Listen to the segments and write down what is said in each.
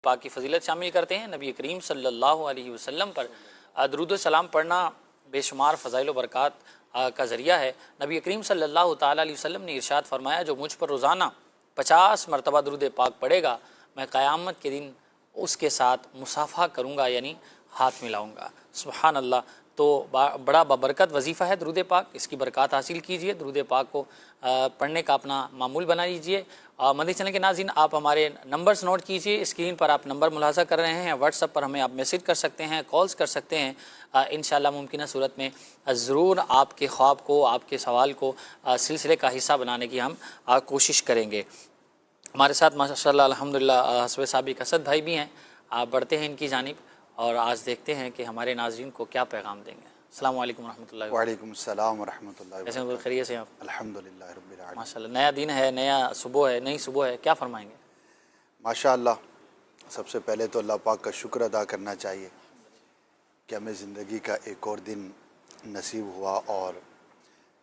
پاک کی فضیلت شامل کرتے ہیں۔ نبی کریم صلی اللہ علیہ وسلم پر درود و سلام پڑھنا بے شمار فضائل و برکات کا ذریعہ ہے۔ نبی کریم صلی اللہ تعالیٰ علیہ وسلم نے ارشاد فرمایا، جو مجھ پر روزانہ 50 مرتبہ درود پاک پڑھے گا، میں قیامت کے دن اس کے ساتھ مصافحہ کروں گا، یعنی ہاتھ ملاؤں گا۔ سبحان اللہ۔ تو بڑا بابرکت وظیفہ ہے درود پاک، اس کی برکات حاصل کیجئے، درود پاک کو پڑھنے کا اپنا معمول بنا لیجئے۔ مدنی چینل کے ناظرین، آپ ہمارے نمبرز نوٹ کیجئے، اسکرین پر آپ نمبر ملاحظہ کر رہے ہیں، واٹس ایپ پر ہمیں آپ میسج کر سکتے ہیں، کالز کر سکتے ہیں۔ انشاءاللہ ممکنہ صورت میں ضرور آپ کے خواب کو، آپ کے سوال کو سلسلے کا حصہ بنانے کی ہم کوشش کریں گے۔ ہمارے ساتھ ماشاءاللہ الحمدللہ حسب سابق اسد بھائی بھی ہیں، آپ بڑھتے ہیں ان کی جانب اور آج دیکھتے ہیں کہ ہمارے ناظرین کو کیا پیغام دیں گے۔ السلام علیکم ورحمۃ اللہ۔ وعلیکم السلام ورحمۃ اللہ کیسے ہیں؟ وبرکاتہ۔ خیریت سے ہیں آپ؟ الحمدللہ رب العالمین۔ ماشاءاللہ، نیا دن ہے، نیا صبح ہے، نئی صبح ہے، کیا فرمائیں گے؟ ماشاءاللہ، سب سے پہلے تو اللہ پاک کا شکر ادا کرنا چاہیے کہ ہمیں زندگی کا ایک اور دن نصیب ہوا، اور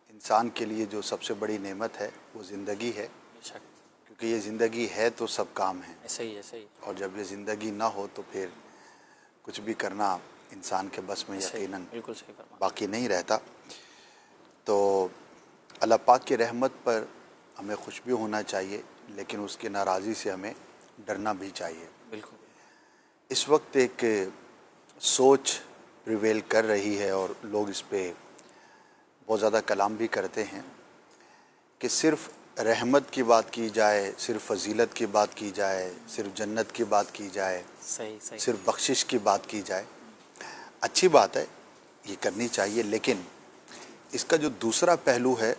انسان کے لیے جو سب سے بڑی نعمت ہے وہ زندگی ہے، بے شک، کیونکہ یہ زندگی ہے تو سب کام ہے، ایسا ہی ایسا ہی اور جب یہ زندگی نہ ہو تو پھر کچھ بھی کرنا انسان کے بس میں یقیناً بالکل صحیح فرمایا۔ باقی نہیں رہتا۔ تو اللہ پاک کی رحمت پر ہمیں خوش بھی ہونا چاہیے، لیکن اس کی ناراضی سے ہمیں ڈرنا بھی چاہیے۔ بالکل اس وقت ایک سوچ پریویل کر رہی ہے اور لوگ اس پہ بہت زیادہ کلام بھی کرتے ہیں کہ صرف رحمت کی بات کی جائے، صرف فضیلت کی بات کی جائے، صرف جنت کی بات کی جائے، صحیح صرف بخشش کی بات کی جائے۔ اچھی بات ہے، یہ کرنی چاہیے، لیکن اس کا جو دوسرا پہلو ہے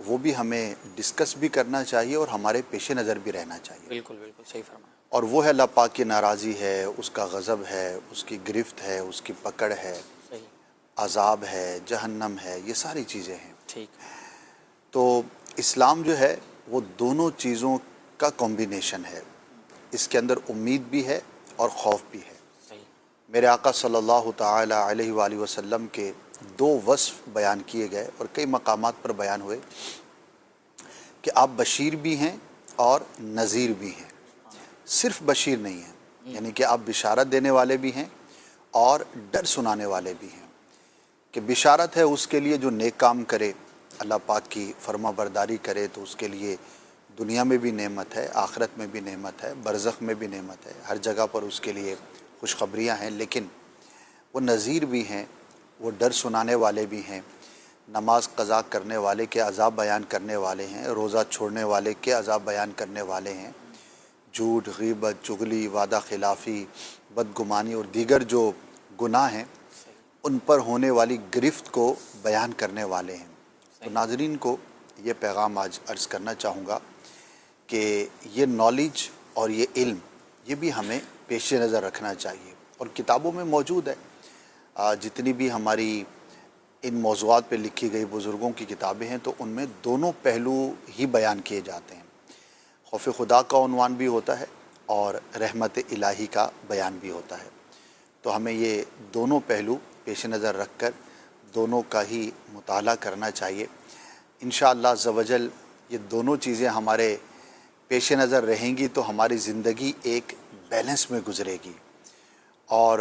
وہ بھی ہمیں ڈسکس بھی کرنا چاہیے اور ہمارے پیش نظر بھی رہنا چاہیے، بالکل بالکل صحیح فرمایا۔ اور وہ ہے اللہ پاک کی ناراضی ہے، اس کا غضب ہے، اس کی گرفت ہے، اس کی پکڑ ہے، صحیح، عذاب ہے، جہنم ہے، یہ ساری چیزیں ہیں۔ ٹھیک، تو اسلام جو ہے وہ دونوں چیزوں کا کمبینیشن ہے، اس کے اندر امید بھی ہے اور خوف بھی ہے۔ صحیح، میرے آقا صلی اللہ تعالی علیہ وآلہ وسلم کے دو وصف بیان کیے گئے اور کئی مقامات پر بیان ہوئے کہ آپ بشیر بھی ہیں اور نذیر بھی ہیں، صرف بشیر نہیں ہیں، یعنی کہ آپ بشارت دینے والے بھی ہیں اور ڈر سنانے والے بھی ہیں۔ کہ بشارت ہے اس کے لیے جو نیک کام کرے، اللہ پاک کی فرما برداری کرے، تو اس کے لیے دنیا میں بھی نعمت ہے، آخرت میں بھی نعمت ہے، برزخ میں بھی نعمت ہے، ہر جگہ پر اس کے لیے خوشخبریاں ہیں۔ لیکن وہ نذیر بھی ہیں، وہ ڈر سنانے والے بھی ہیں، نماز قضا کرنے والے کے عذاب بیان کرنے والے ہیں، روزہ چھوڑنے والے کے عذاب بیان کرنے والے ہیں، جھوٹ، غیبت، چغلی، وعدہ خلافی، بدگمانی اور دیگر جو گناہ ہیں ان پر ہونے والی گرفت کو بیان کرنے والے ہیں۔ تو ناظرین کو یہ پیغام آج عرض کرنا چاہوں گا کہ یہ نالج اور یہ علم یہ بھی ہمیں پیش نظر رکھنا چاہیے، اور کتابوں میں موجود ہے، جتنی بھی ہماری ان موضوعات پہ لکھی گئی بزرگوں کی کتابیں ہیں تو ان میں دونوں پہلو ہی بیان کیے جاتے ہیں، خوف خدا کا عنوان بھی ہوتا ہے اور رحمت الہی کا بیان بھی ہوتا ہے۔ تو ہمیں یہ دونوں پہلو پیش نظر رکھ کر دونوں کا ہی مطالعہ کرنا چاہیے۔ انشاءاللہ عز و جل یہ دونوں چیزیں ہمارے پیش نظر رہیں گی تو ہماری زندگی ایک بیلنس میں گزرے گی، اور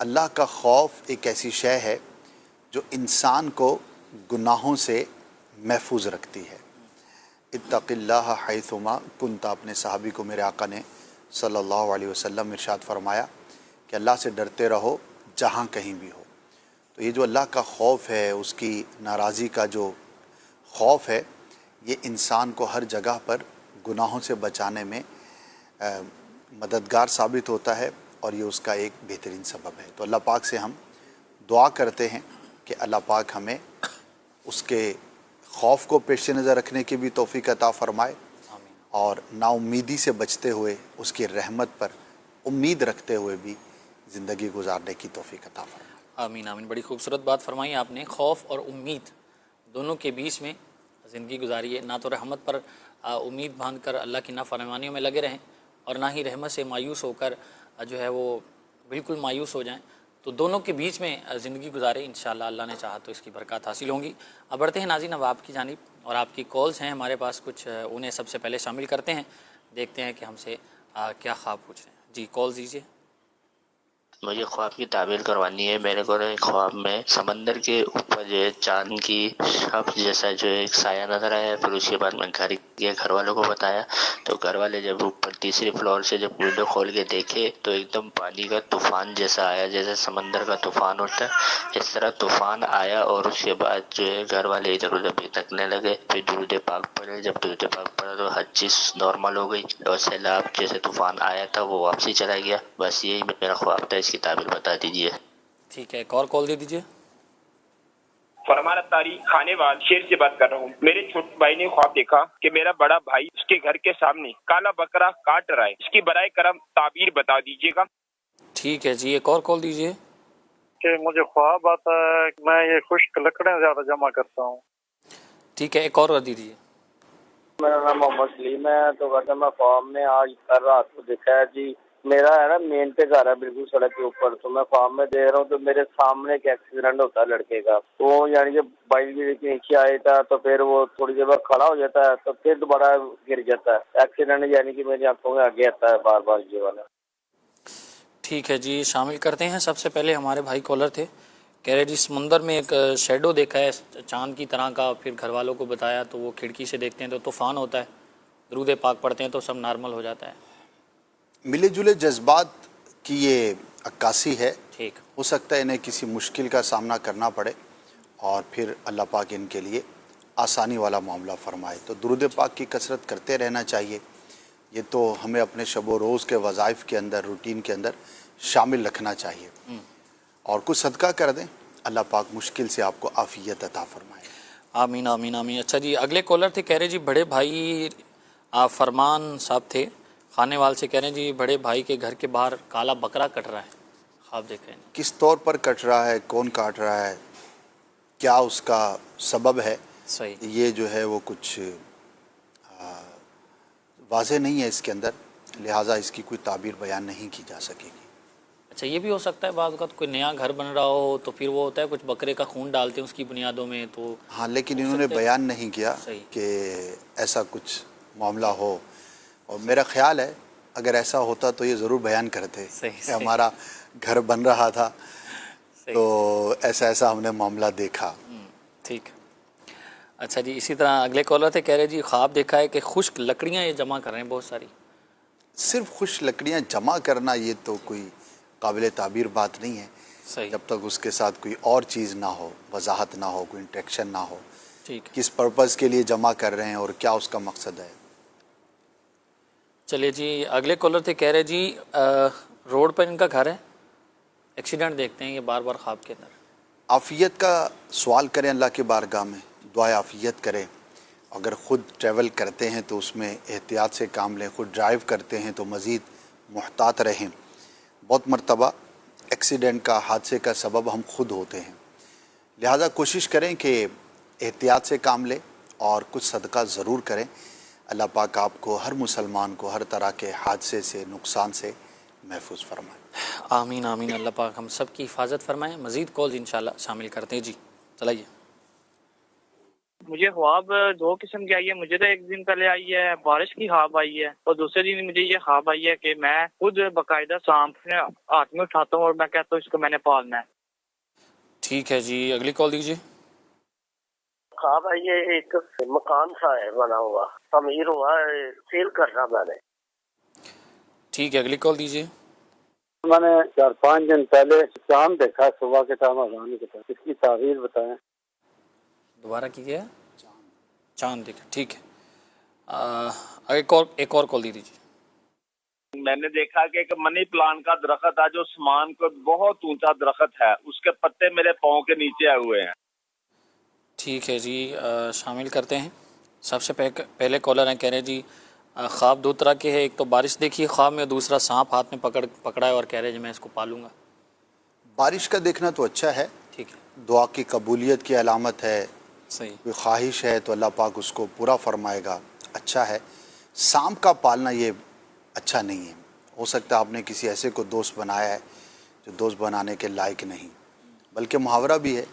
اللہ کا خوف ایک ایسی شے ہے جو انسان کو گناہوں سے محفوظ رکھتی ہے۔ اتق اللہ حیثما کنت، اپنے صحابی کو میرے آقا نے صلی اللہ علیہ وسلم ارشاد فرمایا کہ اللہ سے ڈرتے رہو جہاں کہیں بھی ہو۔ تو یہ جو اللہ کا خوف ہے، اس کی ناراضی کا جو خوف ہے، یہ انسان کو ہر جگہ پر گناہوں سے بچانے میں مددگار ثابت ہوتا ہے، اور یہ اس کا ایک بہترین سبب ہے۔ تو اللہ پاک سے ہم دعا کرتے ہیں کہ اللہ پاک ہمیں اس کے خوف کو پیش نظر رکھنے کی بھی توفیق عطا فرمائے، اور نا امیدی سے بچتے ہوئے اس کی رحمت پر امید رکھتے ہوئے بھی زندگی گزارنے کی توفیق عطا فرمائے۔ آمین آمین۔ بڑی خوبصورت بات فرمائی آپ نے، خوف اور امید دونوں کے بیچ میں زندگی گزاریے، نہ تو رحمت پر امید باندھ کر اللہ کی نافرمانیوں میں لگے رہیں، اور نہ ہی رحمت سے مایوس ہو کر جو ہے وہ بالکل مایوس ہو جائیں۔ تو دونوں کے بیچ میں زندگی گزارے، انشاءاللہ اللہ نے چاہا تو اس کی برکات حاصل ہوں گی۔ اب بڑھتے ہیں ناظرین اب آپ کی جانب، اور آپ کی کالز ہیں ہمارے پاس کچھ، انہیں سب سے پہلے شامل کرتے ہیں، دیکھتے ہیں کہ ہم سے کیا خواب پوچھ رہے ہیں۔ جی کال دیجیے. مجھے خواب کی تعبیر کروانی ہے. میرے کو ایک خواب میں سمندر کے اوپر جو ہے چاند کی شب جیسا جو ہے ایک سایہ نظر آیا. پھر اس کے بعد میں گھر والوں کو بتایا تو گھر والے جب اوپر تیسری فلور سے جب ونڈو کھول کے دیکھے تو ایک دم پانی کا طوفان جیسا آیا, جیسے سمندر کا طوفان ہوتا ہے اس طرح طوفان آیا. اور اس کے بعد جو ہے گھر والے ادھر ادھر بھٹکنے لگے. پھر درود پاک پڑھے. جب درود پاک پڑھا تو ہر چیز نارمل ہو گئی اور سیلاب جیسے طوفان آیا تھا وہ واپسی چلا گیا. بس یہی میرا خواب تھا, اس کی تعبیر بتا دیجیے. ٹھیک ہے, ایک اور کال دے دیجیے. فرمانا تاریخ کھانے وال شیر سے بات کر رہا ہوں. میرے چھوٹے بھائی نے خواب دیکھا کہ میرا بڑا بھائی اس کے گھر کے سامنے کالا بکرا کاٹ رہا ہے. اس کی برائے کرم تعبیر بتا دیجیے گا. ٹھیک ہے جی, ایک اور کال دیجیے. کہ مجھے خواب آتا ہے کہ میں یہ خشک لکڑیں زیادہ جمع کرتا ہوں. ٹھیک ہے, ایک اور کر دیجیے. میرا نام محمد سلیم ہے. تو کہتے میں خواب میں آج کر رات کو دیکھا ہے جی, میرا ہے نا مین پہ گھر ہے بالکل سڑک کے اوپر. تو میں خواب میں دیکھ رہا ہوں تو میرے سامنے ایک ایکسیڈنٹ ہوتا ہے لڑکے کا. تو یعنی کہ بائک بھی نیچے آیا تھا تو پھر وہ تھوڑی دیر بعد کھڑا ہو جاتا ہے تو پھر دوبارہ گر جاتا ہے. ایکسیڈنٹ یعنی کہ میری آنکھوں میں آگے آتا ہے بار بار یہ والا. ٹھیک ہے جی, شامل کرتے ہیں. سب سے پہلے ہمارے بھائی کالر تھے, کہہ رہے جی سمندر میں ایک شیڈو دیکھا ہے چاند کی طرح کا. پھر گھر والوں کو بتایا تو وہ کھڑکی سے دیکھتے ہیں تو طوفان ہوتا ہے. درود پاک پڑھتے ہیں تو سب نارمل ہو جاتا ہے. ملے جلے جذبات کی یہ عکاسی ہے. ٹھیک, ہو سکتا ہے انہیں کسی مشکل کا سامنا کرنا پڑے اور پھر اللہ پاک ان کے لیے آسانی والا معاملہ فرمائے. تو درود پاک کی کثرت کرتے رہنا چاہیے. یہ تو ہمیں اپنے شب و روز کے وظائف کے اندر, روٹین کے اندر شامل رکھنا چاہیے. اور کچھ صدقہ کر دیں, اللہ پاک مشکل سے آپ کو عافیت عطا فرمائے. آمین آمین آمین. اچھا جی, اگلے کالر تھے, کہہ رہے جی بڑے بھائی فرمان صاحب تھے خانے وال سے, کہہ رہے ہیں جی بڑے بھائی کے گھر کے باہر کالا بکرا کٹ رہا ہے. خواب دیکھ رہے ہیں. کس طور پر کٹ رہا ہے, کون کاٹ رہا ہے, کیا اس کا سبب ہے, صحیح, یہ جو ہے وہ کچھ واضح نہیں ہے اس کے اندر, لہٰذا اس کی کوئی تعبیر بیان نہیں کی جا سکے گی. اچھا یہ بھی ہو سکتا ہے بعض اوقات کوئی نیا گھر بن رہا ہو تو پھر وہ ہوتا ہے کچھ بکرے کا خون ڈالتے ہیں اس کی بنیادوں میں. تو ہاں, لیکن انہوں نے بیان نہیں کیا کہ ایسا کچھ معاملہ ہو. اور میرا خیال ہے اگر ایسا ہوتا تو یہ ضرور بیان کرتے کہ ہمارا گھر بن رہا تھا تو ایسا ہم نے معاملہ دیکھا. ٹھیک. اچھا جی, اسی طرح اگلے کالر تھے, کہہ رہے جی خواب دیکھا ہے کہ خشک لکڑیاں یہ جمع کر رہے ہیں بہت ساری. صرف خشک لکڑیاں جمع کرنا یہ تو کوئی قابل تعبیر بات نہیں ہے. صحیح, جب تک اس کے ساتھ کوئی اور چیز نہ ہو, وضاحت نہ ہو, کوئی انٹریکشن نہ ہو. ٹھیک, کس پرپز کے لیے جمع کر رہے ہیں اور کیا اس کا مقصد ہے. چلیے جی, اگلے کالر تھے, کہہ رہے جی روڈ پر ان کا گھر ہے, ایکسیڈنٹ دیکھتے ہیں یہ بار بار خواب کے اندر. عافیت کا سوال کریں اللہ کی بارگاہ میں, دعائے عافیت کریں. اگر خود ٹریول کرتے ہیں تو اس میں احتیاط سے کام لیں, خود ڈرائیو کرتے ہیں تو مزید محتاط رہیں. بہت مرتبہ ایکسیڈنٹ کا, حادثے کا سبب ہم خود ہوتے ہیں, لہذا کوشش کریں کہ احتیاط سے کام لیں اور کچھ صدقہ ضرور کریں. اللہ پاک آپ کو, ہر مسلمان کو, ہر طرح کے حادثے سے, نقصان سے محفوظ فرمائے. آمین آمین. اللہ پاک ہم سب کی حفاظت فرمائے. مزید کالز انشاءاللہ شامل کرتے ہیں. جی چلائیے. مجھے خواب دو قسم کی آئی ہے. مجھے تو ایک دن پہلے آئی ہے بارش کی خواب آئی ہے, اور دوسرے دن مجھے یہ خواب آئی ہے کہ میں خود باقاعدہ سانپ نے ہاتھ میں اٹھاتا ہوں اور میں کہتا ہوں اس کو میں نے پالنا ہے. ٹھیک ہے جی, اگلی کال دیجیے. خواب ہے یہ ایک مکان سا ہے بنا ہوا, تعمیر ہوا ہے, سیل کرنا میں نے. ٹھیک ہے, اگلی کال دیجیے. میں نے 4-5 دن پہلے چاند دیکھا صبح کے ٹائم اذان کے ٹائم, اس کی تعبیر بتائیں. دوبارہ کیجیے. چاند دیکھا. ٹھیک ہے, ایک اور کال دے دیجیے. میں نے دیکھا کہ ایک منی پلانٹ کا درخت ہے جو سمان کو بہت اونچا درخت ہے, اس کے پتے میرے پاؤں کے نیچے آئے ہوئے ہیں. ٹھیک ہے جی, شامل کرتے ہیں. سب سے پہلے کالر ہیں, کہہ رہے جی خواب دو طرح کے ہے, ایک تو بارش دیکھی خواب میں, دوسرا سانپ ہاتھ میں پکڑا ہے اور کہہ رہے جی میں اس کو پالوں گا. بارش کا دیکھنا تو اچھا ہے, ٹھیک ہے, دعا کی قبولیت کی علامت ہے. صحیح, کوئی خواہش ہے تو اللہ پاک اس کو پورا فرمائے گا, اچھا ہے. سانپ کا پالنا یہ اچھا نہیں ہے. ہو سکتا ہے آپ نے کسی ایسے کو دوست بنایا ہے جو دوست بنانے کے لائق نہیں. بلکہ محاورہ بھی ہے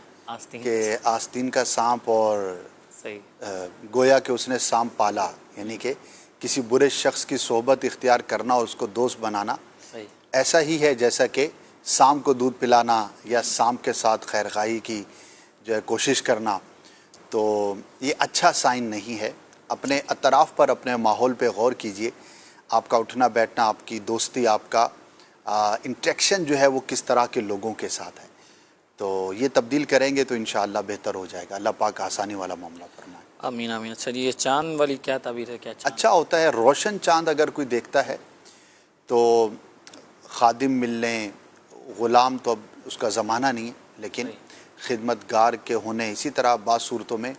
کہ آستین کا سانپ, اور گویا کہ اس نے سانپ پالا, یعنی کہ کسی برے شخص کی صحبت اختیار کرنا اور اس کو دوست بنانا ایسا ہی ہے جیسا کہ سام کو دودھ پلانا یا سام کے ساتھ خیرخواہی کی جو ہے کوشش کرنا، تو یہ اچھا سائن نہیں ہے۔ اپنے اطراف پر، اپنے ماحول پہ غور کیجئے، آپ کا اٹھنا بیٹھنا، آپ کی دوستی، آپ کا انٹریکشن جو ہے وہ کس طرح کے لوگوں کے ساتھ ہے، تو یہ تبدیل کریں گے تو انشاءاللہ بہتر ہو جائے گا۔ اللہ پاک آسانی والا معاملہ فرمائے۔ آمین آمین۔ اچھا جی، یہ چاند والی کیا تعبیر ہے؟ کیا چاند؟ اچھا ہوتا ہے روشن چاند اگر کوئی دیکھتا ہے تو خادم ملنے، غلام تو اب اس کا زمانہ نہیں ہے، لیکن خدمت گار کے ہونے، اسی طرح بعض صورتوں میں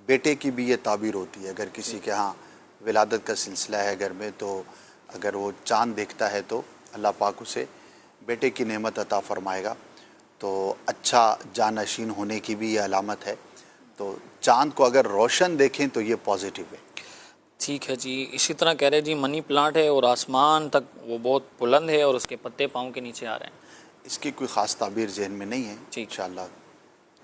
بیٹے کی بھی یہ تعبیر ہوتی ہے۔ اگر کسی کے ہاں ولادت کا سلسلہ ہے گھر میں، تو اگر وہ چاند دیکھتا ہے تو اللہ پاک اسے بیٹے کی نعمت عطا فرمائے گا، تو اچھا جانشین ہونے کی بھی یہ علامت ہے۔ تو چاند کو اگر روشن دیکھیں تو یہ پازیٹیو ہے۔ ٹھیک ہے جی۔ اسی طرح کہہ رہے جی منی پلانٹ ہے اور آسمان تک وہ بہت بلند ہے اور اس کے پتے پاؤں کے نیچے آ رہے ہیں۔ اس کی کوئی خاص تعبیر ذہن میں نہیں ہے ٹھیک۔ انشاءاللہ۔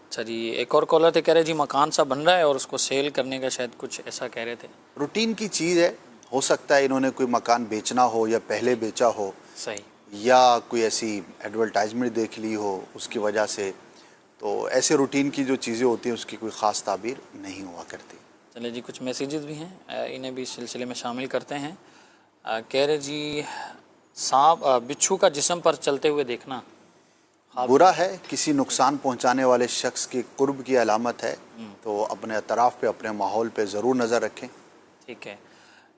اچھا جی، ایک اور کالر تھے، کہہ رہے جی مکان سا بن رہا ہے اور اس کو سیل کرنے کا شاید کچھ ایسا کہہ رہے تھے۔ روٹین کی چیز ہے، ہو سکتا ہے انہوں نے کوئی مکان بیچنا ہو یا پہلے بیچا ہو، صحیح۔ یا کوئی ایسی ایڈورٹائزمنٹ دیکھ لی ہو اس کی وجہ سے، تو ایسے روٹین کی جو چیزیں ہوتی ہیں اس کی کوئی خاص تعبیر نہیں ہوا کرتی۔ چلے جی، کچھ میسیجز بھی ہیں، انہیں بھی اس سلسلے میں شامل کرتے ہیں۔ کہہ رہے جی سانپ بچھو کا جسم پر چلتے ہوئے دیکھنا برا ہے، کسی نقصان پہنچانے والے شخص کی قرب کی علامت ہے، تو اپنے اطراف پہ، اپنے ماحول پہ ضرور نظر رکھیں۔ ٹھیک ہے۔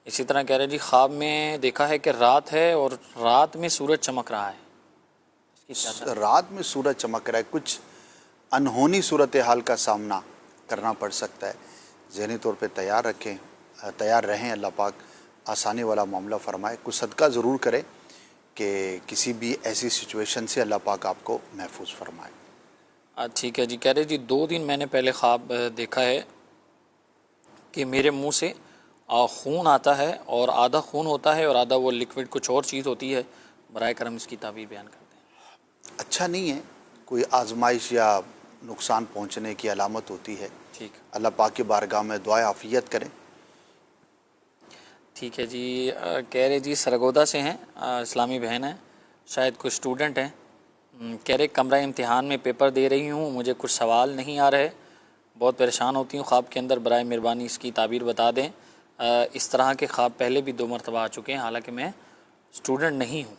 اسی طرح کہہ رہے جی خواب میں دیکھا ہے کہ رات ہے اور رات میں سورج چمک رہا ہے، اس کی کیا تعبیر؟ رات میں سورج چمک رہا ہے، کچھ انہونی صورتحال کا سامنا کرنا پڑ سکتا ہے، ذہنی طور پہ تیار رہیں، اللہ پاک آسانی والا معاملہ فرمائے۔ کچھ صدقہ ضرور کرے کہ کسی بھی ایسی سچویشن سے اللہ پاک آپ کو محفوظ فرمائے۔ ٹھیک ہے جی۔ کہہ رہے جی 2 دن میں نے پہلے خواب دیکھا ہے کہ میرے منہ سے خون آتا ہے، اور آدھا خون ہوتا ہے اور آدھا وہ لکوڈ کچھ اور چیز ہوتی ہے، برائے کرم اس کی تعبیر بیان کرتے ہیں۔ اچھا نہیں ہے، کوئی آزمائش یا نقصان پہنچنے کی علامت ہوتی ہے۔ ٹھیک، اللہ پاک کی بارگاہ میں دعائے عافیت کریں۔ ٹھیک ہے جی۔ کہہ رہے جی سرگودا سے ہیں، اسلامی بہن ہیں، شاید کچھ اسٹوڈنٹ ہیں۔ کہہ رہے کمرہ امتحان میں پیپر دے رہی ہوں، مجھے کچھ سوال نہیں آ رہے، بہت پریشان ہوتی ہوں خواب کے اندر، برائے مہربانی اس کی تعبیر بتا دیں۔ اس طرح کے خواب پہلے بھی 2 مرتبہ آ چکے ہیں، حالانکہ میں اسٹوڈنٹ نہیں ہوں۔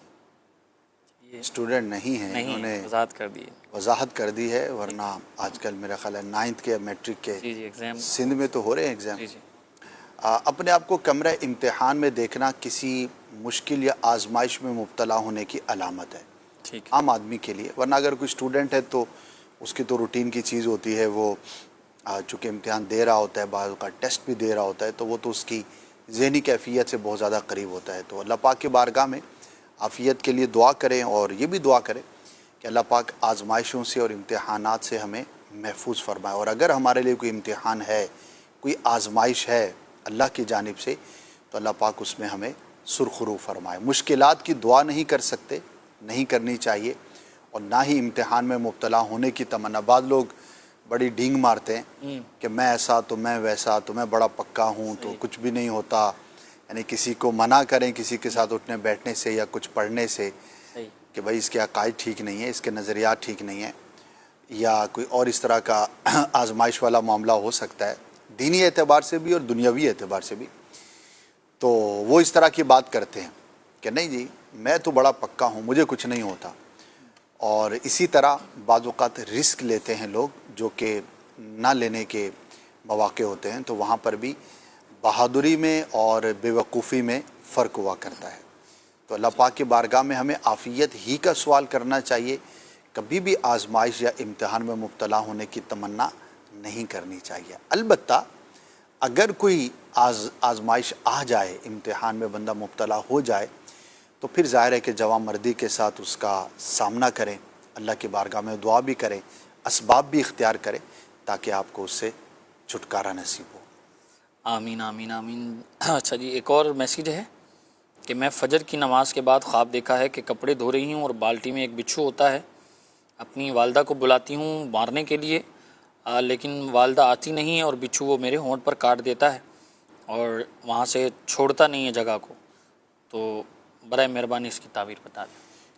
اسٹوڈنٹ نہیں ہیں، انہوں نے وضاحت کر دی ہے۔ وضاحت کر دی ہے، ورنہ آج کل میرا خیال ہے 9th کے میٹرک کے جی ایگزام سندھ میں تو ہو رہے ہیں ایگزام۔ جی جی اپنے آپ کو کمرہ امتحان میں دیکھنا کسی مشکل یا آزمائش میں مبتلا ہونے کی علامت ہے، ٹھیک عام آدمی کے لیے۔ ورنہ اگر کوئی اسٹوڈنٹ ہے تو اس کی تو روٹین کی چیز ہوتی ہے، وہ چونکہ امتحان دے رہا ہوتا ہے، بعض کا ٹیسٹ بھی دے رہا ہوتا ہے، تو وہ تو اس کی ذہنی کیفیت سے بہت زیادہ قریب ہوتا ہے۔ تو اللہ پاک کی بارگاہ میں عافیت کے لیے دعا کریں، اور یہ بھی دعا کریں کہ اللہ پاک آزمائشوں سے اور امتحانات سے ہمیں محفوظ فرمائے۔ اور اگر ہمارے لیے کوئی امتحان ہے، کوئی آزمائش ہے اللہ کی جانب سے، تو اللہ پاک اس میں ہمیں سرخرو فرمائے۔ مشکلات کی دعا نہیں کر سکتے، نہیں کرنی چاہیے، اور نہ ہی امتحان میں مبتلا ہونے کی تمنا۔ بعض لوگ بڑی ڈینگ مارتے ہیں کہ میں ایسا تو میں ویسا، تو میں بڑا پکا ہوں تو کچھ بھی نہیں ہوتا، یعنی کسی کو منع کریں کسی کے ساتھ اٹھنے بیٹھنے سے یا کچھ پڑھنے سے صحیح۔ کہ بھائی اس کے عقائد ٹھیک نہیں ہے، اس کے نظریات ٹھیک نہیں ہیں، یا کوئی اور اس طرح کا آزمائش والا معاملہ ہو سکتا ہے، دینی اعتبار سے بھی اور دنیاوی اعتبار سے بھی۔ تو وہ اس طرح کی بات کرتے ہیں کہ نہیں جی میں تو بڑا پکا ہوں، مجھے کچھ نہیں ہوتا۔ اور اسی طرح بعض اوقات رسک لیتے ہیں لوگ جو کہ نہ لینے کے مواقع ہوتے ہیں، تو وہاں پر بھی بہادری میں اور بے وقوفی میں فرق ہوا کرتا ہے۔ تو اللہ پاک کی بارگاہ میں ہمیں عافیت ہی کا سوال کرنا چاہیے، کبھی بھی آزمائش یا امتحان میں مبتلا ہونے کی تمنا نہیں کرنی چاہیے۔ البتہ اگر کوئی آزمائش آ جائے، امتحان میں بندہ مبتلا ہو جائے، تو پھر ظاہر ہے کہ جوان مردی کے ساتھ اس کا سامنا کریں، اللہ کی بارگاہ میں دعا بھی کریں، اسباب بھی اختیار کریں تاکہ آپ کو اس سے چھٹکارا نصیب ہو۔ آمین آمین آمین۔ اچھا جی، ایک اور میسیج ہے کہ میں فجر کی نماز کے بعد خواب دیکھا ہے کہ کپڑے دھو رہی ہوں اور بالٹی میں ایک بچھو ہوتا ہے، اپنی والدہ کو بلاتی ہوں مارنے کے لیے، لیکن والدہ آتی نہیں ہے اور بچھو وہ میرے ہونٹ پر کاٹ دیتا ہے اور وہاں سے چھوڑتا نہیں ہے جگہ کو، تو برائے مہربانی اس کی تعبیر بتا دیں۔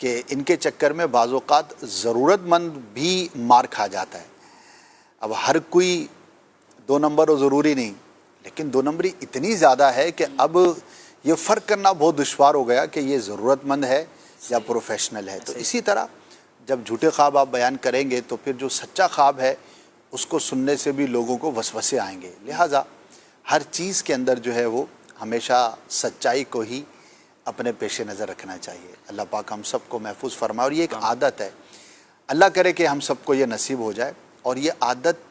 کہ ان کے چکر میں بعض اوقات ضرورت مند بھی مار کھا جاتا ہے. اب ہر کوئی 2 نمبر و ضروری نہیں، لیکن 2 نمبری اتنی زیادہ ہے کہ اب یہ فرق کرنا بہت دشوار ہو گیا کہ یہ ضرورت مند ہے یا پروفیشنل ہے. تو اسی طرح جب جھوٹے خواب آپ بیان کریں گے تو پھر جو سچا خواب ہے اس کو سننے سے بھی لوگوں کو وسوسے آئیں گے. لہٰذا ہر چیز کے اندر جو ہے وہ ہمیشہ سچائی کو ہی اپنے پیش نظر رکھنا چاہیے. اللہ پاک ہم سب کو محفوظ فرمائے. اور یہ ایک عادت ہے، اللہ کرے کہ ہم سب کو یہ نصیب ہو جائے. اور یہ عادت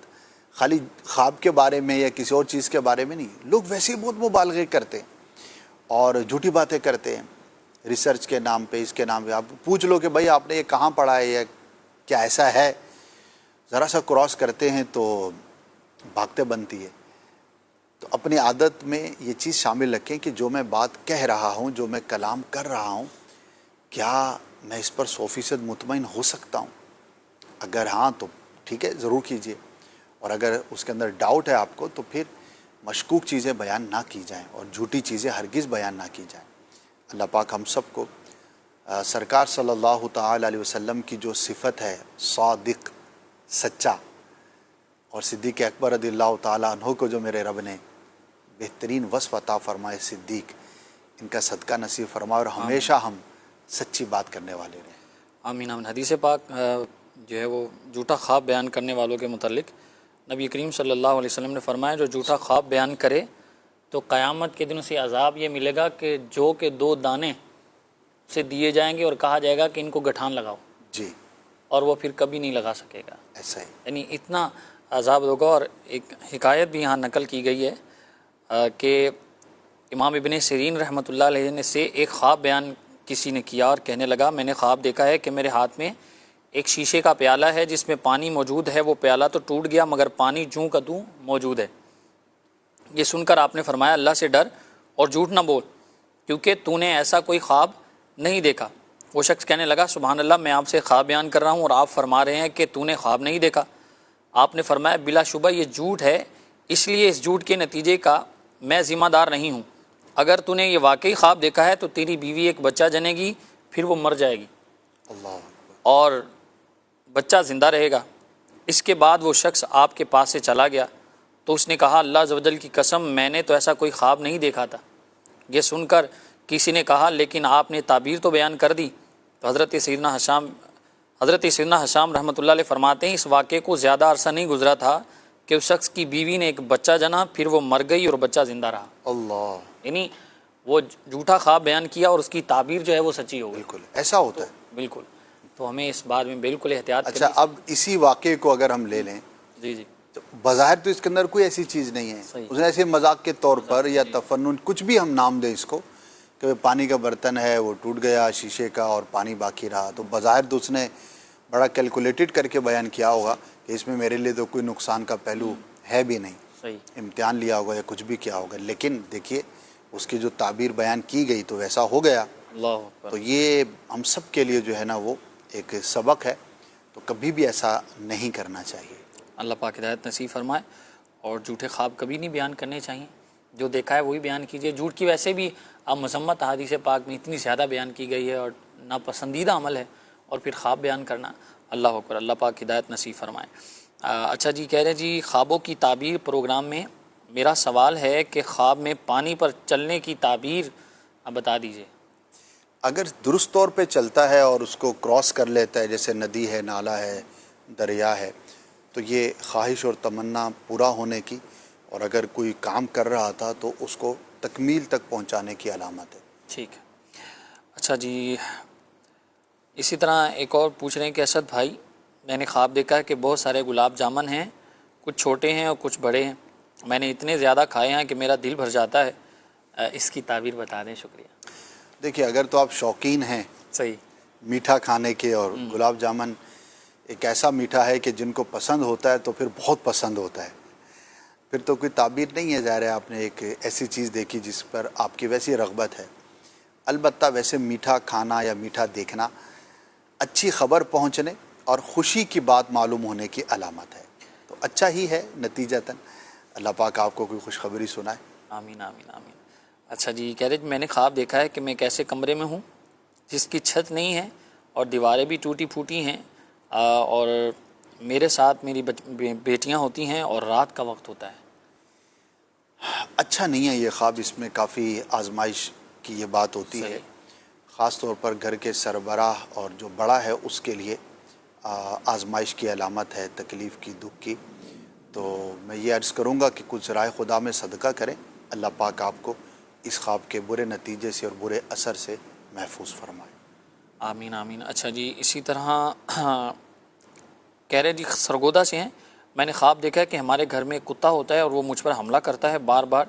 خالی خواب کے بارے میں یا کسی اور چیز کے بارے میں نہیں، لوگ ویسے ہی بہت مبالغے کرتے ہیں اور جھوٹی باتیں کرتے ہیں ریسرچ کے نام پہ، اس کے نام پہ. آپ پوچھ لو کہ بھائی آپ نے یہ کہاں پڑھا ہے یا کیا ایسا ہے، ذرا سا کراس کرتے ہیں تو بھاگتے بنتی ہے. تو اپنی عادت میں یہ چیز شامل رکھیں کہ جو میں بات کہہ رہا ہوں، جو میں کلام کر رہا ہوں، کیا میں اس پر 100% مطمئن ہو سکتا ہوں؟ اگر ہاں تو ٹھیک ہے، ضرور کیجئے. اور اگر اس کے اندر ڈاؤٹ ہے آپ کو تو پھر مشکوک چیزیں بیان نہ کی جائیں اور جھوٹی چیزیں ہرگز بیان نہ کی جائیں. اللہ پاک ہم سب کو سرکار صلی اللہ تعالی علیہ وسلم کی جو صفت ہے صادق، سچا، اور صدیق اکبر رضی اللہ تعالیٰ عنہ کو جو میرے رب نے بہترین وصف عطا فرمائے صدیق، ان کا صدقہ نصیب فرمائے اور ہمیشہ ہم سچی بات کرنے والے رہیں. آمین آمین. حدیث پاک جو ہے وہ جھوٹا خواب بیان کرنے والوں کے متعلق نبی کریم صلی اللہ علیہ وسلم نے فرمایا جو جھوٹا خواب بیان کرے تو قیامت کے دن اسے عذاب یہ ملے گا کہ جو کہ 2 دانے سے دیے جائیں گے اور کہا جائے گا کہ ان کو گٹھان لگاؤ، جی، اور وہ پھر کبھی نہیں لگا سکے گا. ایسا ہی. یعنی اتنا عذاب ہوگا. اور ایک حکایت بھی یہاں نقل کی گئی ہے کہ امام ابن سیرین رحمۃ اللہ علیہ نے سے ایک خواب بیان کسی نے کیا اور کہنے لگا میں نے خواب دیکھا ہے کہ میرے ہاتھ میں ایک شیشے کا پیالہ ہے جس میں پانی موجود ہے. وہ پیالہ تو ٹوٹ گیا مگر پانی جوں کا توں موجود ہے. یہ سن کر آپ نے فرمایا اللہ سے ڈر اور جھوٹ نہ بول کیونکہ تو نے ایسا کوئی خواب نہیں دیکھا. وہ شخص کہنے لگا سبحان اللہ، میں آپ سے خواب بیان کر رہا ہوں اور آپ فرما رہے ہیں کہ تو نے خواب نہیں دیکھا. آپ نے فرمایا بلا شبہ یہ جھوٹ ہے، اس لیے اس جھوٹ کے نتیجے کا میں ذمہ دار نہیں ہوں. اگر تو نے یہ واقعی خواب دیکھا ہے تو تیری بیوی ایک بچہ جنے گی، پھر وہ مر جائے گی اللہ اور بچہ زندہ رہے گا. اس کے بعد وہ شخص آپ کے پاس سے چلا گیا تو اس نے کہا اللہ عز و جل کی قسم میں نے تو ایسا کوئی خواب نہیں دیکھا تھا. یہ سن کر کسی نے کہا لیکن آپ نے تعبیر تو بیان کر دی. تو حضرت سیدنا حشام رحمۃ اللہ علیہ فرماتے ہیں اس واقعے کو زیادہ عرصہ نہیں گزرا تھا کہ اس شخص کی بیوی نے ایک بچہ جنا، پھر وہ مر گئی اور بچہ زندہ رہا. اللہ. یعنی وہ جھوٹا خواب بیان کیا اور اس کی تعبیر جو ہے وہ سچی ہو گئی. بالکل ایسا ہوتا ہے. بالکل. تو ہمیں اس بات میں بالکل احتیاط اچھا اب اسی واقعے کو اگر ہم لے لیں جی جی تو بظاہر تو اس کے اندر کوئی ایسی چیز نہیں ہے. اس نے ایسے مذاق کے طور پر یا تفنن کچھ بھی ہم نام دیں اس کو کہ پانی کا برتن ہے وہ ٹوٹ گیا شیشے کا اور پانی باقی رہا، تو بظاہر تو اس نے بڑا کیلکولیٹڈ کر کے بیان کیا ہوگا کہ اس میں میرے لیے تو کوئی نقصان کا پہلو ہے بھی نہیں، صحیح امتحان لیا ہوگا یا کچھ بھی کیا ہوگا. لیکن دیکھیے اس کی جو تعبیر بیان کی گئی تو ویسا ہو گیا. اللہ اکبر. تو یہ ہم سب کے لیے جو ہے نا وہ ایک سبق ہے. تو کبھی بھی ایسا نہیں کرنا چاہیے. اللہ پاک ہدایت نصیب فرمائے. اور جھوٹے خواب کبھی نہیں بیان کرنے چاہیے، جو دیکھا ہے وہی بیان کیجیے. جھوٹ کی ویسے بھی اب مذمت حدیث پاک میں اتنی زیادہ بیان کی گئی ہے اور ناپسندیدہ عمل ہے، اور پھر خواب بیان کرنا. اللہ اکبر. اللہ پاک ہدایت نصیب فرمائے. اچھا جی کہہ رہے جی خوابوں کی تعبیر پروگرام میں میرا سوال ہے کہ خواب میں پانی پر چلنے کی تعبیر آپ بتا دیجئے. اگر درست طور پہ چلتا ہے اور اس کو کراس کر لیتا ہے جیسے ندی ہے، نالا ہے، دریا ہے، تو یہ خواہش اور تمنا پورا ہونے کی، اور اگر کوئی کام کر رہا تھا تو اس کو تکمیل تک پہنچانے کی علامت ہے. ٹھیک ہے. اچھا جی اسی طرح ایک اور پوچھ رہے ہیں کہ اسد بھائی میں نے خواب دیکھا ہے کہ بہت سارے گلاب جامن ہیں، کچھ چھوٹے ہیں اور کچھ بڑے ہیں. میں نے اتنے زیادہ کھائے ہیں کہ میرا دل بھر جاتا ہے. اس کی تعبیر بتا دیں. شکریہ. دیکھیے اگر تو آپ شوقین ہیں صحیح میٹھا کھانے کے، اور گلاب جامن ایک ایسا میٹھا ہے کہ جن کو پسند ہوتا ہے تو پھر بہت پسند ہوتا ہے، پھر تو کوئی تعبیر نہیں ہے. ظاہر ہے آپ نے ایک ایسی چیز دیکھی جس پر آپ کی ویسی رغبت ہے. البتہ ویسے میٹھا کھانا یا میٹھا دیکھنا اچھی خبر پہنچنے اور خوشی کی بات معلوم ہونے کی علامت ہے. تو اچھا ہی ہے نتیجتاً. اللہ پاک آپ کو کوئی خوشخبری سنائے. آمین آمین آمین. اچھا جی کہہ رہے میں نے خواب دیکھا ہے کہ میں ایک ایسے کمرے میں ہوں جس کی چھت نہیں ہے اور دیواریں بھی ٹوٹی پھوٹی ہیں اور میرے ساتھ میری بیٹیاں ہوتی ہیں اور رات کا وقت ہوتا ہے۔ اچھا نہیں ہے یہ خواب، اس میں کافی آزمائش کی یہ بات ہوتی ہے، خاص طور پر گھر کے سربراہ اور جو بڑا ہے اس کے لیے آزمائش کی علامت ہے، تکلیف کی، دکھ کی۔ تو میں یہ عرض کروں گا کہ کچھ رائے خدا میں صدقہ کریں، اللہ پاک آپ کو اس خواب کے برے نتیجے سے اور برے اثر سے محفوظ فرمائے۔ آمین آمین۔ اچھا جی، اسی طرح کہہ رہے جی سرگودا سے ہیں، میں نے خواب دیکھا ہے کہ ہمارے گھر میں ایک کتا ہوتا ہے اور وہ مجھ پر حملہ کرتا ہے بار بار،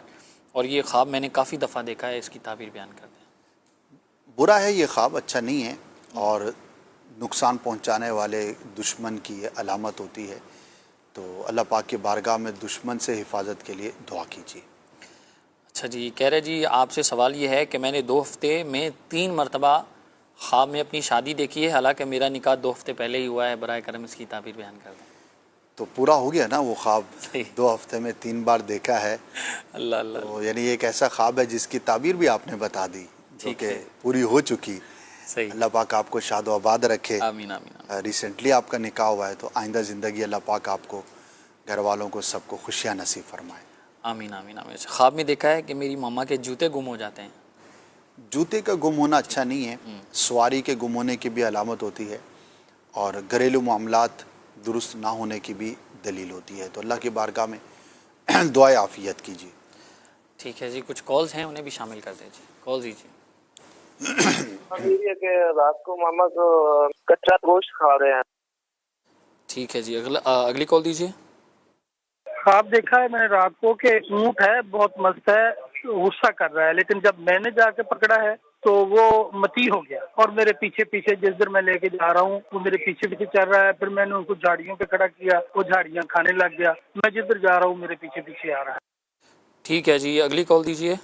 اور یہ خواب میں نے کافی دفعہ دیکھا ہے، اس کی تعبیر بیان کر دیں۔ برا ہے یہ خواب، اچھا نہیں ہے، اور نقصان پہنچانے والے دشمن کی یہ علامت ہوتی ہے، تو اللہ پاک کی بارگاہ میں دشمن سے حفاظت کے لیے دعا کیجیے۔ اچھا جی، کہہ رہے جی آپ سے سوال یہ ہے کہ میں نے 2 ہفتے میں 3 مرتبہ خواب میں اپنی شادی دیکھی ہے، حالانکہ میرا نکاح 2 ہفتے پہلے ہی ہوا ہے، برائے کرم اس کی تعبیر بیان کر دیں۔ تو پورا ہو گیا نا وہ خواب، صحیح۔ 2 ہفتے میں 3 بار دیکھا ہے، اللہ اللہ، تو یعنی ایک ایسا خواب ہے جس کی تعبیر بھی آپ نے بتا دی، جو ٹھیک کہ ہے۔ پوری ہو چکی۔ صحیح، اللہ پاک آپ کو شاد و آباد رکھے۔ آمین آمین۔ ریسنٹلی آپ کا نکاح ہوا ہے، تو آئندہ زندگی اللہ پاک آپ کو، گھر والوں کو، سب کو خوشیاں نصیب فرمائے۔ آمین آمین آمین۔ خواب میں دیکھا ہے کہ میری ماما کے جوتے گم ہو جاتے ہیں۔ جوتے کا گم ہونا اچھا نہیں ہے، سواری کے گم ہونے کی بھی علامت ہوتی ہے، اور گھریلو معاملات درست نہ ہونے کی بھی دلیل ہوتی ہے، تو اللہ کی بارگاہ میں دعائے عافیت کیجیے۔ ٹھیک ہے جی، کچھ کالز ہیں انہیں بھی شامل کر دیجیے، کال دیجیے۔ یہ کہ رات کو ماما کو کچا گوشت کھا رہے ہیں۔ ٹھیک ہے جی، اگلی کال دیجیے۔ خواب دیکھا ہے میں نے رات کو کہ اونٹ ہے، بہت مست ہے، غصہ کر رہا ہے، لیکن جب میں نے جا کے پکڑا ہے تو وہ متی ہو گیا، اور میرے پیچھے پیچھے جس در میں لے کے جا رہا ہوں وہ میرے پیچھے پیچھے چل رہا ہے۔ پھر میں نے ان کو جھاڑیوں پہ کھڑا کیا، وہ جھاڑیاں کھانے لگ گیا، میں جدھر جا رہا ہوں میرے پیچھے پیچھے آ رہا ہے۔ ٹھیک ہے جی، اگلی کال دیجیے۔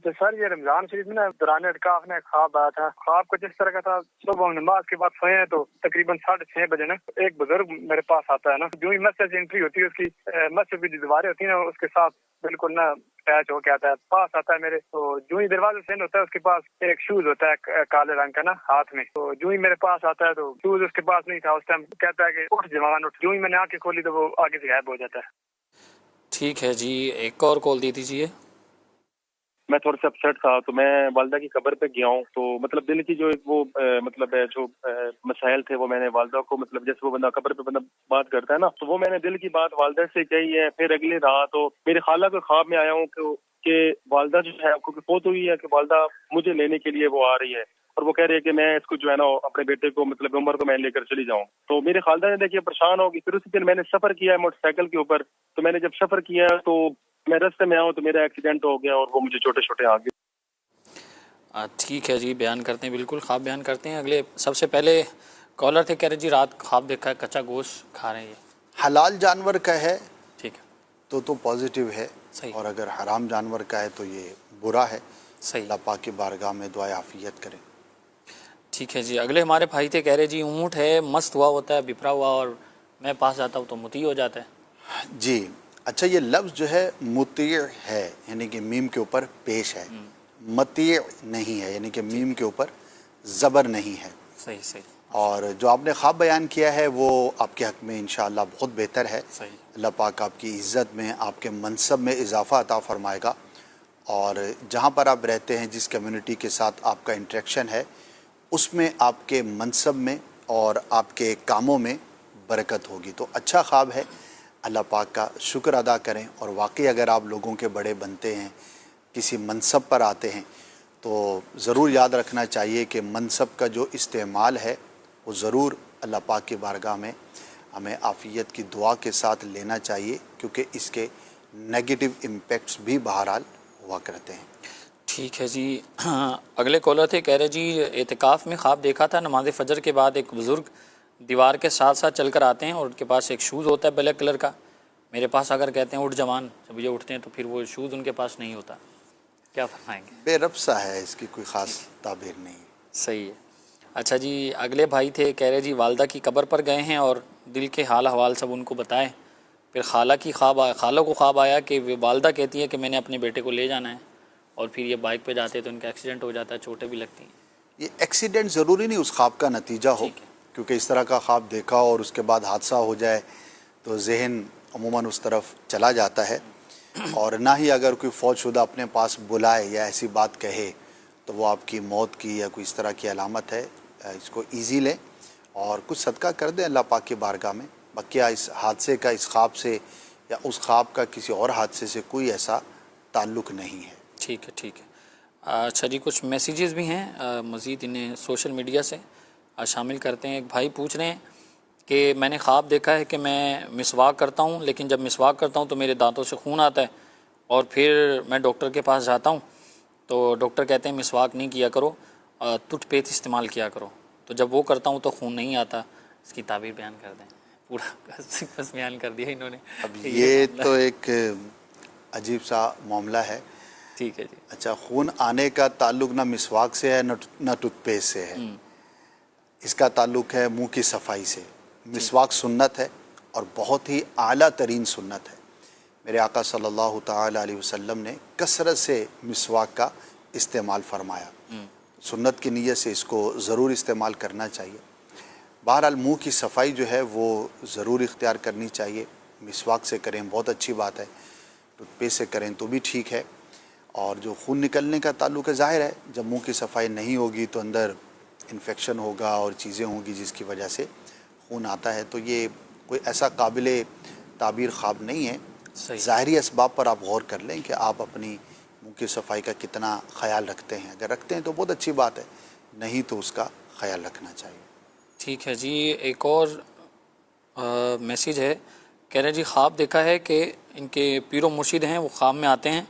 تو سر یہ رمضان شریف میں نا دوران اعتکاف میں خواب آیا تھا۔ خواب کچھ اس طرح کا تھا، صبح ہم نماز کے بعد سوئے ہیں تو تقریباً 6:30 بجے نا ایک بزرگ میرے پاس آتا ہے نا، جو ہی مسجد سے انٹری ہوتی ہے، اس کی مسجد کی دیواریں ہوتی ہیں نا اس کے ساتھ بالکل نا اٹیچ ہو کے آتا ہے، پاس آتا ہے میرے، تو جو ہی دروازے سے ہوتا ہے اس کے پاس ایک شوز ہوتا ہے کالے رنگ کا نا ہاتھ میں، تو جو ہی میرے پاس آتا ہے تو شوز اس کے پاس نہیں تھا، اس ٹائم کہتا ہے کہ اٹھ جوان اٹھ، جو ہی میں نے آنکھیں کھولی تو وہ آگے سے غائب ہو جاتا ہے۔ ٹھیک ہے جی، ایک اور کال دے دیجیے۔ میں تھوڑا سا اپسیٹ تھا، تو میں والدہ کی قبر پہ گیا ہوں، تو مطلب دل کی جو ایک وہ مطلب ہے جو مسائل تھے وہ میں نے والدہ کو، مطلب جیسے وہ بندہ قبر پہ بندہ بات کرتا ہے نا، تو وہ میں نے دل کی بات والدہ سے کہی ہے۔ پھر اگلی رات تو میری خالہ کے خواب میں آیا ہوں کہ والدہ جو ہے کیونکہ فوت ہوئی ہے، کہ والدہ مجھے لینے کے لیے وہ آ رہی ہے، اور وہ کہہ رہی ہے کہ میں اس کو جو ہے نا اپنے بیٹے کو مطلب عمر کو میں لے کر چلی جاؤں۔ تو میری خالدہ نے دیکھیے پریشان ہوگی۔ پھر اسی دن میں نے سفر کیا ہے موٹر سائیکل کے اوپر، تو میں نے جب سفر کیا تو میں راستے میں آؤں تو میرا ایکسیڈنٹ ہو گیا اور وہ مجھے چھوٹے چھوٹے آ گئے۔ ٹھیک ہے جی، بیان کرتے ہیں، بالکل خواب بیان کرتے ہیں۔ اگلے سب سے پہلے کالر تھے، کہہ رہے جی رات خواب دیکھا ہے کچا گوشت کھا رہے ہیں۔ حلال جانور کا ہے ٹھیک ہے، تو پازیٹیو ہے، صحیح، اور اگر حرام جانور کا ہے تو یہ برا ہے۔ صحیح، اللہ پاک کی بارگاہ میں دعائے عافیت کریں۔ ٹھیک ہے جی، اگلے ہمارے بھائی تھے، کہہ رہے جی اونٹ ہے، مست ہوا ہوتا ہے، بپرا ہوا، اور میں پاس جاتا ہوں تو متی ہو جاتا ہے۔ جی اچھا، یہ لفظ جو ہے مطیع ہے، یعنی کہ میم کے اوپر پیش ہے، مطیع نہیں ہے، یعنی کہ میم کے اوپر زبر نہیں ہے۔ صحیح صحیح، اور جو آپ نے خواب بیان کیا ہے وہ آپ کے حق میں انشاءاللہ بہت بہتر ہے۔ صحیح، اللہ پاک آپ کی عزت میں، آپ کے منصب میں اضافہ عطا فرمائے گا، اور جہاں پر آپ رہتے ہیں، جس کمیونٹی کے ساتھ آپ کا انٹریکشن ہے، اس میں آپ کے منصب میں اور آپ کے کاموں میں برکت ہوگی۔ تو اچھا خواب ہے، اللہ پاک کا شکر ادا کریں، اور واقعی اگر آپ لوگوں کے بڑے بنتے ہیں، کسی منصب پر آتے ہیں، تو ضرور یاد رکھنا چاہیے کہ منصب کا جو استعمال ہے وہ ضرور اللہ پاک کی بارگاہ میں ہمیں عافیت کی دعا کے ساتھ لینا چاہیے، کیونکہ اس کے نیگیٹو امپیکٹس بھی بہرحال ہوا کرتے ہیں۔ ٹھیک ہے جی، اگلے کالر تھے، کہہ رہے جی اعتکاف میں خواب دیکھا تھا، نماز فجر کے بعد ایک بزرگ دیوار کے ساتھ ساتھ چل کر آتے ہیں، اور ان کے پاس ایک شوز ہوتا ہے بلیک کلر کا، میرے پاس اگر کہتے ہیں اٹھ جوان، جب یہ اٹھتے ہیں تو پھر وہ شوز ان کے پاس نہیں ہوتا، کیا فرمائیں گے؟ بے رب سا ہے، اس کی کوئی خاص تعبیر نہیں۔ صحیح ہے۔ اچھا جی، اگلے بھائی تھے، کہہ رہے جی والدہ کی قبر پر گئے ہیں اور دل کے حال احوال سب ان کو بتائیں، پھر خالہ کو خواب آیا کہ والدہ کہتی ہے کہ میں نے اپنے بیٹے کو لے جانا ہے، اور پھر یہ بائک پہ جاتے تو ان کا ایکسیڈنٹ ہو جاتا ہے، چوٹیں بھی لگتی ہیں۔ یہ ایکسیڈنٹ ضروری نہیں اس خواب کا نتیجہ ہو، کیونکہ اس طرح کا خواب دیکھا اور اس کے بعد حادثہ ہو جائے تو ذہن عموماً اس طرف چلا جاتا ہے، اور نہ ہی اگر کوئی فوت شدہ اپنے پاس بلائے یا ایسی بات کہے تو وہ آپ کی موت کی یا کوئی اس طرح کی علامت ہے۔ اس کو ایزی لیں اور کچھ صدقہ کر دیں اللہ پاک کی بارگاہ میں۔ بقیہ اس حادثے کا اس خواب سے یا اس خواب کا کسی اور حادثے سے کوئی ایسا تعلق نہیں ہے۔ ٹھیک ہے، ٹھیک ہے۔ اچھا جی، کچھ میسیجز بھی ہیں مزید انہیں سوشل میڈیا سے شامل کرتے ہیں۔ ایک بھائی پوچھ رہے ہیں کہ میں نے خواب دیکھا ہے کہ میں مسواک کرتا ہوں، لیکن جب مسواک کرتا ہوں تو میرے دانتوں سے خون آتا ہے، اور پھر میں ڈاکٹر کے پاس جاتا ہوں تو ڈاکٹر کہتے ہیں مسواک نہیں کیا کرو، ٹوتھ پیسٹ استعمال کیا کرو، تو جب وہ کرتا ہوں تو خون نہیں آتا۔ اس کی تعبیر بیان کر دیں۔ پورا بس بیان کر دیا انہوں نے۔ اب یہ تو ایک عجیب سا معاملہ ہے۔ ٹھیک ہے جی۔ اچھا، خون آنے کا تعلق نہ مسواک سے ہے نہ ٹوتھ پیسٹ سے ہے، اس کا تعلق ہے منہ کی صفائی سے۔ مسواک سنت ہے اور بہت ہی اعلیٰ ترین سنت ہے۔ میرے آقا صلی اللہ تعالی علیہ وسلم نے کثرت سے مسواک کا استعمال فرمایا، سنت کی نیت سے اس کو ضرور استعمال کرنا چاہیے۔ بہرحال منہ کی صفائی جو ہے وہ ضرور اختیار کرنی چاہیے۔ مسواک سے کریں بہت اچھی بات ہے، ٹوتھ پیسٹ سے کریں تو بھی ٹھیک ہے۔ اور جو خون نکلنے کا تعلق ہے، ظاہر ہے جب منہ کی صفائی نہیں ہوگی تو اندر انفیکشن ہوگا اور چیزیں ہوں گی جس کی وجہ سے خون آتا ہے، تو یہ کوئی ایسا قابل تعبیر خواب نہیں ہے۔ ظاہری اسباب پر آپ غور کر لیں کہ آپ اپنی منہ کی صفائی کا کتنا خیال رکھتے ہیں۔ اگر رکھتے ہیں تو بہت اچھی بات ہے، نہیں تو اس کا خیال رکھنا چاہیے۔ ٹھیک ہے جی۔ ایک اور میسیج ہے، کہہ رہے جی خواب دیکھا ہے کہ ان کے پیر و مرشد ہیں، وہ خواب میں آتے ہیں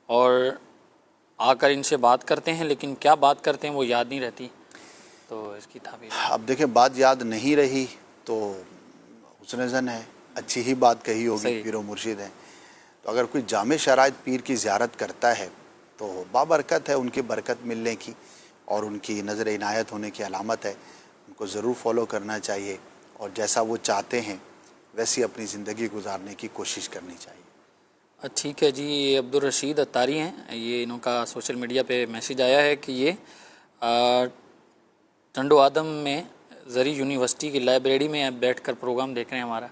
اور آ کر ان سے بات کرتے ہیں، لیکن کیا بات کرتے ہیں وہ یاد نہیں رہتی، تو اس کی تعبیر۔ اب دیکھیں، بات یاد نہیں رہی تو حسن ظن ہے، اچھی ہی بات کہی ہوگی، پیر و مرشد ہیں تو اگر کوئی جامع شرائط پیر کی زیارت کرتا ہے تو بابرکت ہے، ان کی برکت ملنے کی اور ان کی نظر عنایت ہونے کی علامت ہے۔ ان کو ضرور فالو کرنا چاہیے اور جیسا وہ چاہتے ہیں ویسی اپنی زندگی گزارنے کی کوشش کرنی چاہیے۔ ٹھیک ہے جی۔ یہ عبدالرشید اتاری ہیں، یہ انہوں کا سوشل میڈیا پہ میسیج آیا ہے کہ یہ ٹنڈو آدم میں زرعی یونیورسٹی کی لائبریری میں بیٹھ کر پروگرام دیکھ رہے ہیں ہمارا۔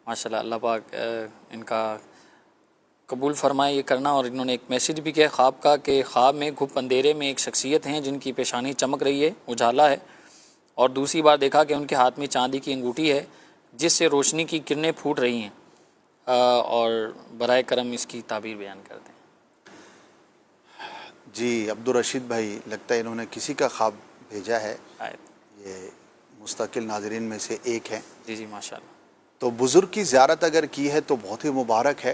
ماشاءاللہ، اللہ پاک ان کا قبول فرمائے یہ کرنا۔ اور انہوں نے ایک میسیج بھی کیا خواب کا کہ خواب میں گھپ اندھیرے میں ایک شخصیت ہیں جن کی پیشانی چمک رہی ہے، اجالا ہے، اور دوسری بار دیکھا کہ ان کے ہاتھ میں چاندی کی انگوٹھی ہے جس سے روشنی کی کرنیں پھوٹ رہی ہیں، اور برائے کرم اس کی تعبیر بیان کر دیں۔ جی عبدالرشید بھائی، لگتا ہے انہوں نے کسی کا خواب بھیجا ہے، یہ مستقل ناظرین میں سے ایک ہیں۔ جی جی، ماشاءاللہ۔ تو بزرگ کی زیارت اگر کی ہے تو بہت ہی مبارک ہے،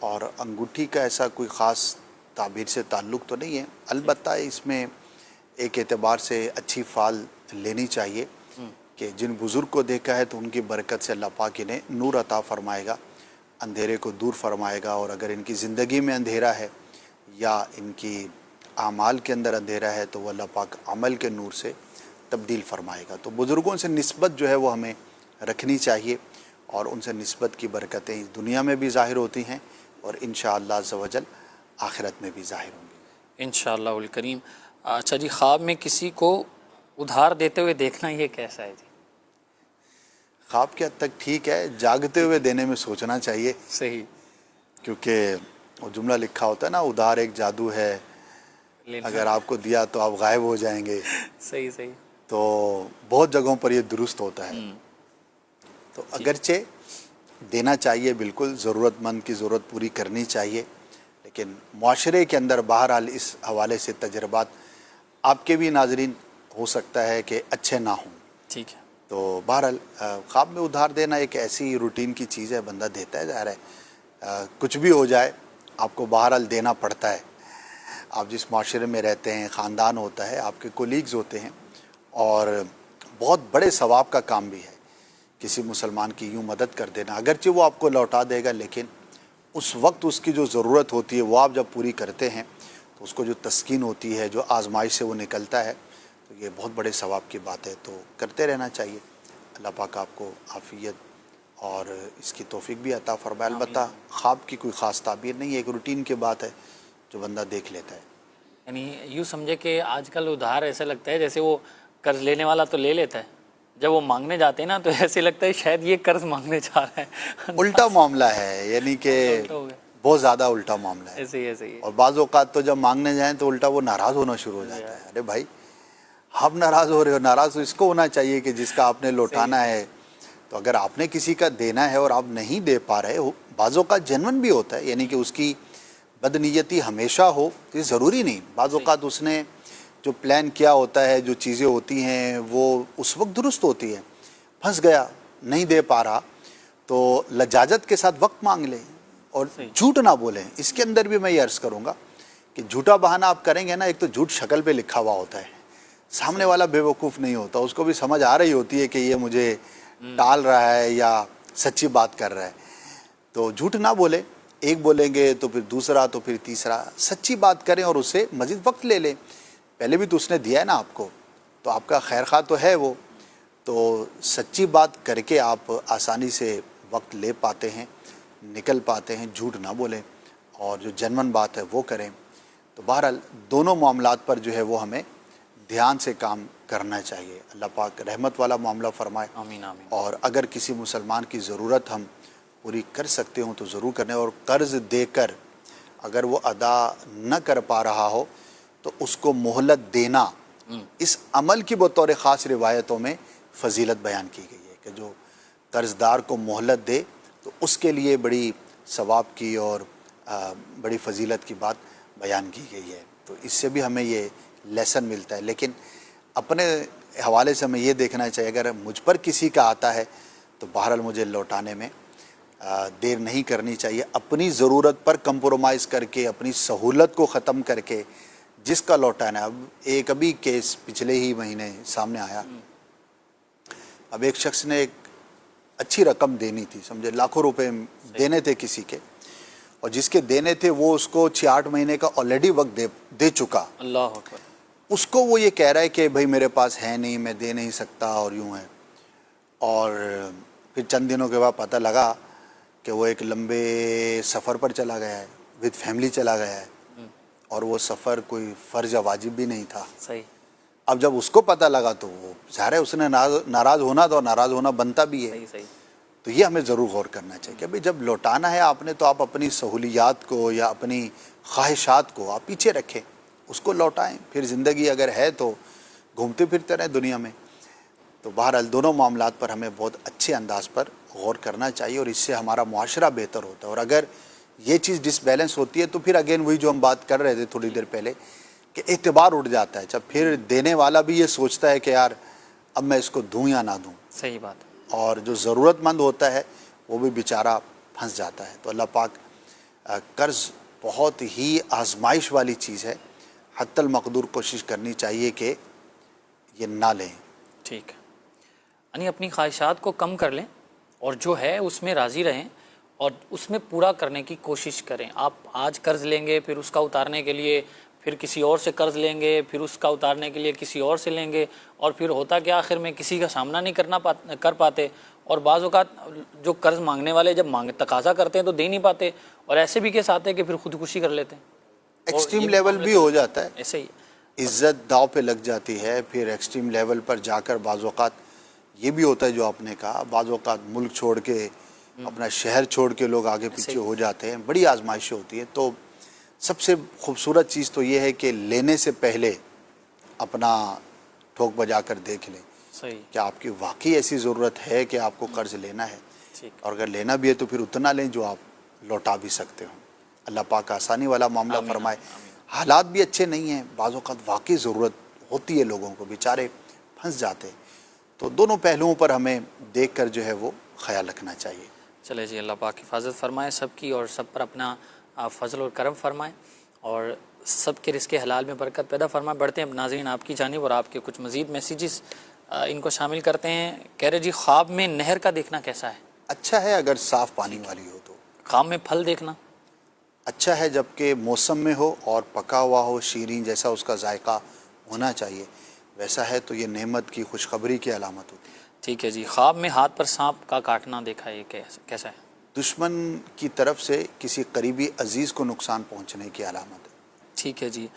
اور انگوٹھی کا ایسا کوئی خاص تعبیر سے تعلق تو نہیں ہے، البتہ اس میں ایک اعتبار سے اچھی فعال لینی چاہیے کہ جن بزرگ کو دیکھا ہے تو ان کی برکت سے اللہ پاک انہیں نور عطا فرمائے گا، اندھیرے کو دور فرمائے گا، اور اگر ان کی زندگی میں اندھیرا ہے یا ان کی اعمال کے اندر اندھیرا ہے تو وہ اللہ پاک عمل کے نور سے تبدیل فرمائے گا۔ تو بزرگوں سے نسبت جو ہے وہ ہمیں رکھنی چاہیے، اور ان سے نسبت کی برکتیں اس دنیا میں بھی ظاہر ہوتی ہیں اور انشاءاللہ عز و جل آخرت میں بھی ظاہر ہوں گی انشاءاللہ الکریم۔ اچھا جی، خواب میں کسی کو ادھار دیتے ہوئے دیکھنا یہ کیسا ہے جی؟ خواب کے حد تک ٹھیک ہے، جاگتے ہوئے دینے میں سوچنا چاہیے، صحیح، کیونکہ وہ جملہ لکھا ہوتا ہے نا، ادھار ایک جادو ہے، اگر آپ کو دیا تو آپ غائب ہو جائیں گے۔ صحیح صحیح۔ تو بہت جگہوں پر یہ درست ہوتا ہے، تو اگرچہ دینا چاہیے، بالکل ضرورت مند کی ضرورت پوری کرنی چاہیے، لیکن معاشرے کے اندر بہرحال اس حوالے سے تجربات آپ کے بھی ناظرین ہو سکتا ہے کہ اچھے نہ ہوں۔ ٹھیک ہے۔ تو بہرحال خواب میں ادھار دینا ایک ایسی روٹین کی چیز ہے، بندہ دیتا ہے، ظاہر ہے کچھ بھی ہو جائے آپ کو بہرحال دینا پڑتا ہے۔ آپ جس معاشرے میں رہتے ہیں، خاندان ہوتا ہے، آپ کے کولیگز ہوتے ہیں، اور بہت بڑے ثواب کا کام بھی ہے کسی مسلمان کی یوں مدد کر دینا، اگرچہ وہ آپ کو لوٹا دے گا، لیکن اس وقت اس کی جو ضرورت ہوتی ہے وہ آپ جب پوری کرتے ہیں تو اس کو جو تسکین ہوتی ہے، جو آزمائش سے وہ نکلتا ہے، تو یہ بہت بڑے ثواب کی بات ہے، تو کرتے رہنا چاہیے۔ اللہ پاک آپ کو عافیت اور اس کی توفیق بھی عطا فرمائے۔ البتہ خواب کی کوئی خاص تعبیر نہیں ہے، ایک روٹین کی بات ہے جو بندہ دیکھ لیتا ہے۔ یعنی یوں سمجھے کہ آج کل ادھار ایسا لگتا ہے جیسے وہ قرض لینے والا تو لے لیتا ہے، جب وہ مانگنے جاتے ہیں نا تو ایسے لگتا ہے شاید یہ قرض مانگنے چاہ رہا ہے. الٹا معاملہ ہے، یعنی کہ بہت زیادہ الٹا معاملہ ہے. ایسے ہی اور بعض اوقات تو جب مانگنے جائیں تو الٹا وہ ناراض ہونا شروع ہو جاتا ہے. ارے بھائی آپ ناراض ہو رہے ہو، ناراض تو اس کو ہونا چاہیے کہ جس کا آپ نے لوٹانا ہے. تو اگر آپ نے کسی کا دینا ہے اور آپ نہیں دے پا رہے ہو، بعض اوقات جنون بھی ہوتا ہے، یعنی کہ اس کی بدنیتی ہمیشہ ہو، یہ ضروری نہیں. بعض اوقات اس نے جو پلان کیا ہوتا ہے، جو چیزیں ہوتی ہیں وہ اس وقت درست ہوتی ہے، پھنس گیا نہیں دے پا رہا تو لجاجت کے ساتھ وقت مانگ لیں اور جھوٹ نہ بولیں. اس کے اندر بھی میں یہ عرض کروں گا کہ جھوٹا بہانہ آپ کریں گے نا، ایک تو جھوٹ شکل پہ لکھا ہوا ہوتا ہے، سامنے والا بے وقوف نہیں ہوتا، اس کو بھی سمجھ آ رہی ہوتی ہے کہ یہ مجھے ٹال رہا ہے یا سچی بات کر رہا ہے. تو جھوٹ نہ بولیں، ایک بولیں گے تو پھر دوسرا تو پھر تیسرا، سچی بات کریں اور اسے مزید وقت لے لیں. پہلے بھی تو اس نے دیا ہے نا آپ کو، تو آپ کا خیر خواہ تو ہے وہ، تو سچی بات کر کے آپ آسانی سے وقت لے پاتے ہیں، نکل پاتے ہیں. جھوٹ نہ بولیں اور جو جنون بات ہے وہ کریں. تو بہرحال دونوں معاملات پر جو ہے وہ ہمیں دھیان سے کام کرنا چاہیے. اللہ پاک رحمت والا معاملہ فرمائے. آمین آمین. اور اگر کسی مسلمان کی ضرورت ہم پوری کر سکتے ہوں تو ضرور کریں، اور قرض دے کر اگر وہ ادا نہ کر پا رہا ہو تو اس کو مہلت دینا، اس عمل کی بطور خاص روایتوں میں فضیلت بیان کی گئی ہے کہ جو قرض دار کو مہلت دے تو اس کے لیے بڑی ثواب کی اور بڑی فضیلت کی بات بیان کی گئی ہے. تو اس سے بھی ہمیں یہ لیسن ملتا ہے. لیکن اپنے حوالے سے ہمیں یہ دیکھنا چاہیے اگر مجھ پر کسی کا آتا ہے تو بہرحال مجھے لوٹانے میں دیر نہیں کرنی چاہیے. اپنی ضرورت پر کمپرومائز کر کے، اپنی سہولت کو ختم کر کے جس کا لوٹانا ہے. اب ایک ابھی کیس پچھلے ہی مہینے سامنے آیا. اب ایک شخص نے ایک اچھی رقم دینی تھی، سمجھے لاکھوں روپے دینے تھے کسی کے، اور جس کے دینے تھے وہ اس کو 6-8 مہینے کا آلریڈی وقت دے چکا. اللہ اکبر. اس کو وہ یہ کہہ رہا ہے کہ بھائی میرے پاس ہے نہیں، میں دے نہیں سکتا اور یوں ہے. اور پھر چند دنوں کے بعد پتہ لگا کہ وہ ایک لمبے سفر پر چلا گیا ہے، وتھ فیملی چلا گیا ہے، اور وہ سفر کوئی فرض یا واجب بھی نہیں تھا. صحیح. اب جب اس کو پتہ لگا تو وہ ظاہر ہے اس نے ناراض ہونا تھا، اور ناراض ہونا بنتا بھی ہے. صحیح. تو یہ ہمیں ضرور غور کرنا چاہیے کہ بھئی جب لوٹانا ہے آپ نے تو آپ اپنی سہولیات کو یا اپنی خواہشات کو آپ پیچھے رکھیں، اس کو لوٹائیں. پھر زندگی اگر ہے تو گھومتے پھرتے رہیں دنیا میں. تو بہرحال دونوں معاملات پر ہمیں بہت اچھے انداز پر غور کرنا چاہیے، اور اس سے ہمارا معاشرہ بہتر ہوتا ہے. اور اگر یہ چیز ڈس بیلنس ہوتی ہے تو پھر اگین وہی جو ہم بات کر رہے تھے تھوڑی دیر پہلے کہ اعتبار اٹھ جاتا ہے. جب پھر دینے والا بھی یہ سوچتا ہے کہ یار اب میں اس کو دوں یا نہ دوں. صحیح بات. اور جو ضرورت مند ہوتا ہے وہ بھی بیچارہ پھنس جاتا ہے. تو اللہ پاک قرض بہت ہی آزمائش والی چیز ہے، حتی المقدور کوشش کرنی چاہیے کہ یہ نہ لیں. ٹھیک ہے، یعنی اپنی خواہشات کو کم کر لیں اور جو ہے اس میں راضی رہیں اور اس میں پورا کرنے کی کوشش کریں. آپ آج قرض لیں گے، پھر اس کا اتارنے کے لیے پھر کسی اور سے قرض لیں گے، پھر اس کا اتارنے کے لیے کسی اور سے لیں گے، اور پھر ہوتا کہ آخر میں کسی کا سامنا نہیں کر پاتے. اور بعض اوقات جو قرض مانگنے والے جب تقاضا کرتے ہیں تو دے نہیں پاتے، اور ایسے بھی کیس آتے ہیں کہ پھر خودکشی کر لیتے ہیں. ایکسٹریم لیول بھی ہو جاتا ہے، ایسے ہی عزت داؤ پہ لگ جاتی ہے. پھر ایکسٹریم لیول پر جا کر بعض اوقات یہ بھی ہوتا ہے جو آپ نے کہا، بعض اوقات ملک چھوڑ کے اپنا شہر چھوڑ کے لوگ آگے پیچھے ہو جاتے ہیں. بڑی آزمائشیں ہوتی ہیں. تو سب سے خوبصورت چیز تو یہ ہے کہ لینے سے پہلے اپنا ٹھوک بجا کر دیکھ لیں کہ آپ کی واقعی ایسی ضرورت ہے کہ آپ کو قرض لینا ہے، اور اگر لینا بھی ہے تو پھر اتنا لیں جو آپ لوٹا بھی سکتے ہوں. اللہ پاک آسانی والا معاملہ فرمائے. حالات بھی اچھے نہیں ہیں، بعض اوقات واقعی ضرورت ہوتی ہے لوگوں کو، بیچارے پھنس جاتے. تو دونوں پہلوؤں پر ہمیں دیکھ کر جو ہے وہ خیال رکھنا چاہیے. چلے جی، اللہ پاک حفاظت فرمائے سب کی، اور سب پر اپنا فضل اور کرم فرمائے، اور سب کے رزق حلال میں برکت پیدا فرمائے. بڑھتے ہیں ناظرین آپ کی جانب اور آپ کے کچھ مزید میسیجز ان کو شامل کرتے ہیں. کہہ رہے جی خواب میں نہر کا دیکھنا کیسا ہے؟ اچھا ہے اگر صاف پانی والی ہو تو. خواب میں پھل دیکھنا اچھا ہے جبکہ موسم میں ہو اور پکا ہوا ہو، شیرین جیسا اس کا ذائقہ ہونا چاہیے، ویسا ہے تو یہ نعمت کی خوشخبری کی علامت ہوتی ہے. ٹھیک ہے جی. خواب میں ہاتھ پر سانپ کا کاٹنا دیکھا ہے، کیسا ہے؟ دشمن کی طرف سے کسی قریبی عزیز کو نقصان پہنچنے کی علامت ہے. ٹھیک ہے جی.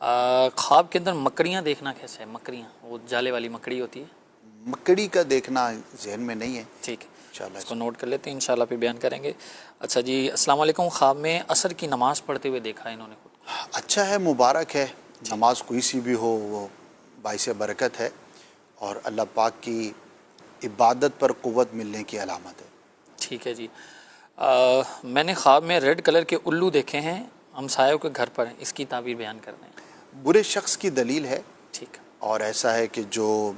خواب کے اندر مکڑیاں دیکھنا کیسا ہے؟ مکڑیاں، وہ جالے والی مکڑی ہوتی ہے، مکڑی کا دیکھنا ذہن میں نہیں ہے، ٹھیک ہے انشاءاللہ اس کو نوٹ کر لیتے ہیں، انشاءاللہ پھر بیان کریں گے۔ اچھا جی، السلام علیکم، خواب میں عصر کی نماز پڑھتے ہوئے دیکھا ہے انہوں نے خود کو۔ اچھا ہے، مبارک ہے، نماز کوئی سی بھی ہو وہ باعث برکت ہے اور اللہ پاک کی عبادت پر قوت ملنے کی علامت ہے۔ ٹھیک ہے جی، میں نے خواب میں ریڈ کلر کے الو دیکھے ہیں ہمسایوں کے گھر پر، اس کی تعبیر بیان کرنا ہے۔ برے شخص کی دلیل ہے ٹھیک، اور ایسا ہے کہ جو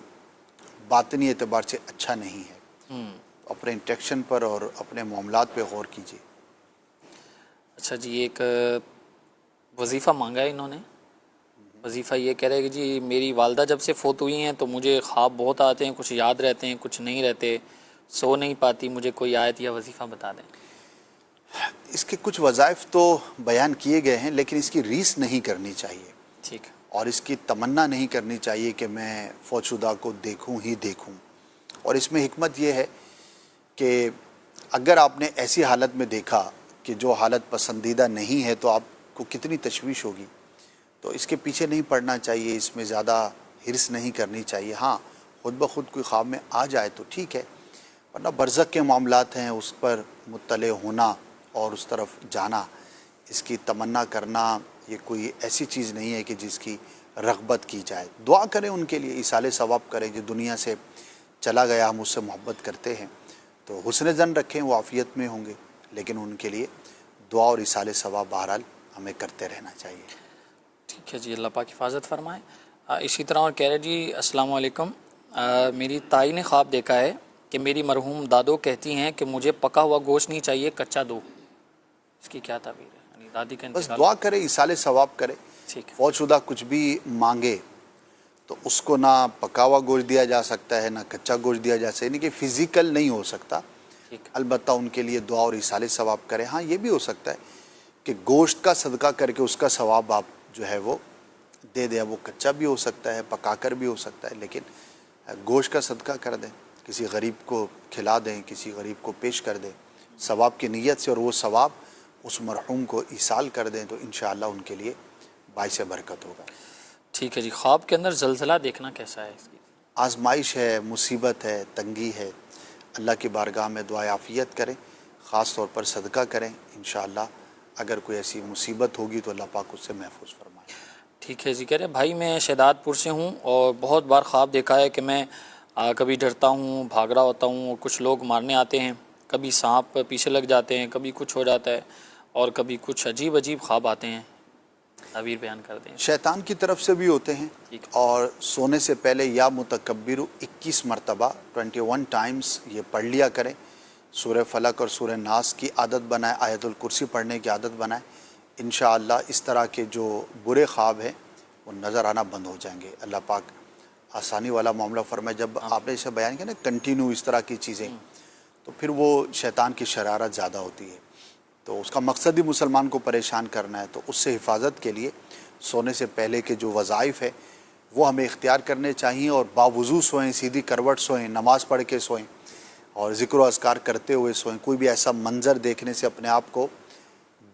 باطنی اعتبار سے اچھا نہیں ہے، اپنے انٹریکشن پر اور اپنے معاملات پہ غور کیجیے۔ اچھا جی، ایک وظیفہ مانگا ہے انہوں نے، وظیفہ یہ کہہ رہے ہیں کہ جی میری والدہ جب سے فوت ہوئی ہیں تو مجھے خواب بہت آتے ہیں، کچھ یاد رہتے ہیں کچھ نہیں رہتے، سو نہیں پاتی، مجھے کوئی آیت یا وظیفہ بتا دیں۔ اس کے کچھ وظائف تو بیان کیے گئے ہیں لیکن اس کی ریس نہیں کرنی چاہیے، ٹھیک، اور اس کی تمنا نہیں کرنی چاہیے کہ میں فوت شدہ کو دیکھوں ہی دیکھوں۔ اور اس میں حکمت یہ ہے کہ اگر آپ نے ایسی حالت میں دیکھا کہ جو حالت پسندیدہ نہیں ہے تو آپ کو کتنی تشویش ہوگی، تو اس کے پیچھے نہیں پڑنا چاہیے، اس میں زیادہ حرص نہیں کرنی چاہیے۔ ہاں خود بخود کوئی خواب میں آ جائے تو ٹھیک ہے، ورنہ برزخ کے معاملات ہیں، اس پر مطلع ہونا اور اس طرف جانا، اس کی تمنا کرنا یہ کوئی ایسی چیز نہیں ہے کہ جس کی رغبت کی جائے۔ دعا کریں ان کے لیے، ایصال ثواب کریں، جو دنیا سے چلا گیا ہم اس سے محبت کرتے ہیں تو حسن ظن رکھیں، وہ عافیت میں ہوں گے، لیکن ان کے لیے دعا اور ایصال ثواب بہرحال ہمیں کرتے رہنا چاہیے۔ ٹھیک ہے جی، اللہ پاک حفاظت فرمائے۔ اسی طرح اور کہہ رہے جی السلام علیکم، میری تائی نے خواب دیکھا ہے کہ میری مرحوم دادو کہتی ہیں کہ مجھے پکا ہوا گوشت نہیں چاہیے، کچا دو، اس کی کیا تعبیر ہے؟ یعنی دادی کا بس انتقال، دعا کرے، ایصال ثواب کرے۔ ٹھیک ہے، فوت شدہ کچھ بھی مانگے تو اس کو نہ پکا ہوا گوشت دیا جا سکتا ہے نہ کچا گوشت دیا جا سکتا ہے، یعنی کہ فزیکل نہیں ہو سکتا، ٹھیک، البتہ ان کے لیے دعا اور ایصال ثواب کرے۔ ہاں یہ بھی ہو سکتا ہے کہ گوشت کا صدقہ کر کے اس کا ثواب آپ جو ہے وہ دے دیں، وہ کچا بھی ہو سکتا ہے، پکا کر بھی ہو سکتا ہے، لیکن گوشت کا صدقہ کر دیں، کسی غریب کو کھلا دیں، کسی غریب کو پیش کر دیں ثواب کی نیت سے، اور وہ ثواب اس مرحوم کو ایصال کر دیں تو انشاءاللہ ان کے لیے باعث برکت ہوگا۔ ٹھیک ہے جی، خواب کے اندر زلزلہ دیکھنا کیسا ہے؟ اس کی آزمائش ہے، مصیبت ہے، تنگی ہے، اللہ کی بارگاہ میں دعائے عافیت کریں، خاص طور پر صدقہ کریں، انشاءاللہ اگر کوئی ایسی مصیبت ہوگی تو اللہ پاک اس سے محفوظ فرمائے۔ ٹھیک ہے جی، کہہ رہے بھائی میں شہداد پور سے ہوں اور بہت بار خواب دیکھا ہے کہ میں کبھی ڈرتا ہوں، بھاگ رہا ہوتا ہوں اور کچھ لوگ مارنے آتے ہیں، کبھی سانپ پیچھے لگ جاتے ہیں، کبھی کچھ ہو جاتا ہے اور کبھی کچھ عجیب عجیب خواب آتے ہیں، تعبیر بیان کر دیں۔ شیطان کی طرف سے بھی ہوتے ہیں، ٹھیک، اور سونے سے پہلے یا متکبر 21 مرتبہ 21 ٹائمز یہ پڑھ لیا کریں۔ سورہ فلق اور سورہ ناس کی عادت بنائیں، آیت الکرسی پڑھنے کی عادت بنائیں، انشاءاللہ اس طرح کے جو برے خواب ہیں وہ نظر آنا بند ہو جائیں گے۔ اللہ پاک آسانی والا معاملہ فرمائے۔ جب آپ نے اسے بیان کیا نا کنٹینیو اس طرح کی چیزیں، تو پھر وہ شیطان کی شرارت زیادہ ہوتی ہے، تو اس کا مقصد ہی مسلمان کو پریشان کرنا ہے، تو اس سے حفاظت کے لیے سونے سے پہلے کے جو وظائف ہے وہ ہمیں اختیار کرنے چاہیے، اور باوضو سوئیں، سیدھی کروٹ سوئیں، نماز پڑھ کے سوئیں اور ذکر و اذکار کرتے ہوئے سوئیں۔ کوئی بھی ایسا منظر دیکھنے سے اپنے آپ کو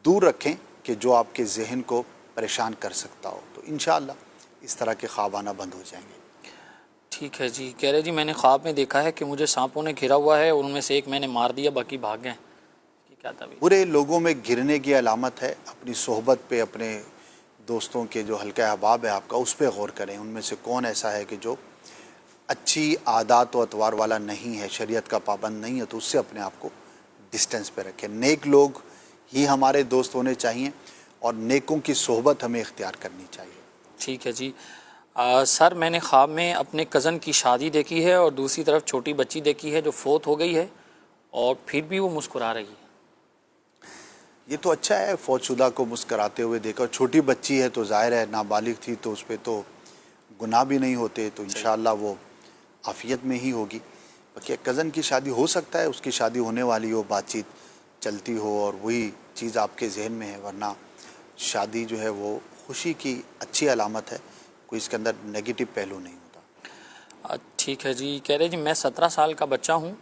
دور رکھیں کہ جو آپ کے ذہن کو پریشان کر سکتا ہو، تو انشاءاللہ اس طرح کے خواب آنا بند ہو جائیں گے۔ ٹھیک ہے جی، کہہ رہے جی میں نے خواب میں دیکھا ہے کہ مجھے سانپوں نے گھرا ہوا ہے اور ان میں سے ایک میں نے مار دیا، باقی بھاگ گئے، اس کی کیا تعبیر؟ برے لوگوں میں گرنے کی علامت ہے، اپنی صحبت پہ، اپنے دوستوں کے جو حلقہ احباب ہے آپ کا، اس پہ غور کریں، ان میں سے کون ایسا ہے کہ جو اچھی عادات و اطوار والا نہیں ہے، شریعت کا پابند نہیں ہے، تو اس سے اپنے آپ کو ڈسٹینس پہ رکھیں۔ نیک لوگ ہی ہمارے دوست ہونے چاہیے اور نیکوں کی صحبت ہمیں اختیار کرنی چاہیے۔ ٹھیک ہے جی، سر میں نے خواب میں اپنے کزن کی شادی دیکھی ہے اور دوسری طرف چھوٹی بچی دیکھی ہے جو فوت ہو گئی ہے اور پھر بھی وہ مسکرا رہی ہے۔ یہ تو اچھا ہے، فوت شدہ کو مسکراتے ہوئے دیکھا، اور چھوٹی بچی ہے تو ظاہر ہے نابالغ تھی تو اس پہ تو گناہ بھی نہیں ہوتے، تو انشاءاللہ وہ عافیت میں ہی ہوگی۔ باقی کزن کی شادی ہو سکتا ہے اس کی شادی ہونے والی ہو، بات چیت چلتی ہو اور وہی چیز آپ کے ذہن میں ہے، ورنہ شادی جو ہے وہ خوشی کی اچھی علامت ہے، کوئی اس کے اندر نگیٹو پہلو نہیں ہوتا۔ ٹھیک ہے جی، کہہ رہے جی میں 17 سال کا بچہ ہوں،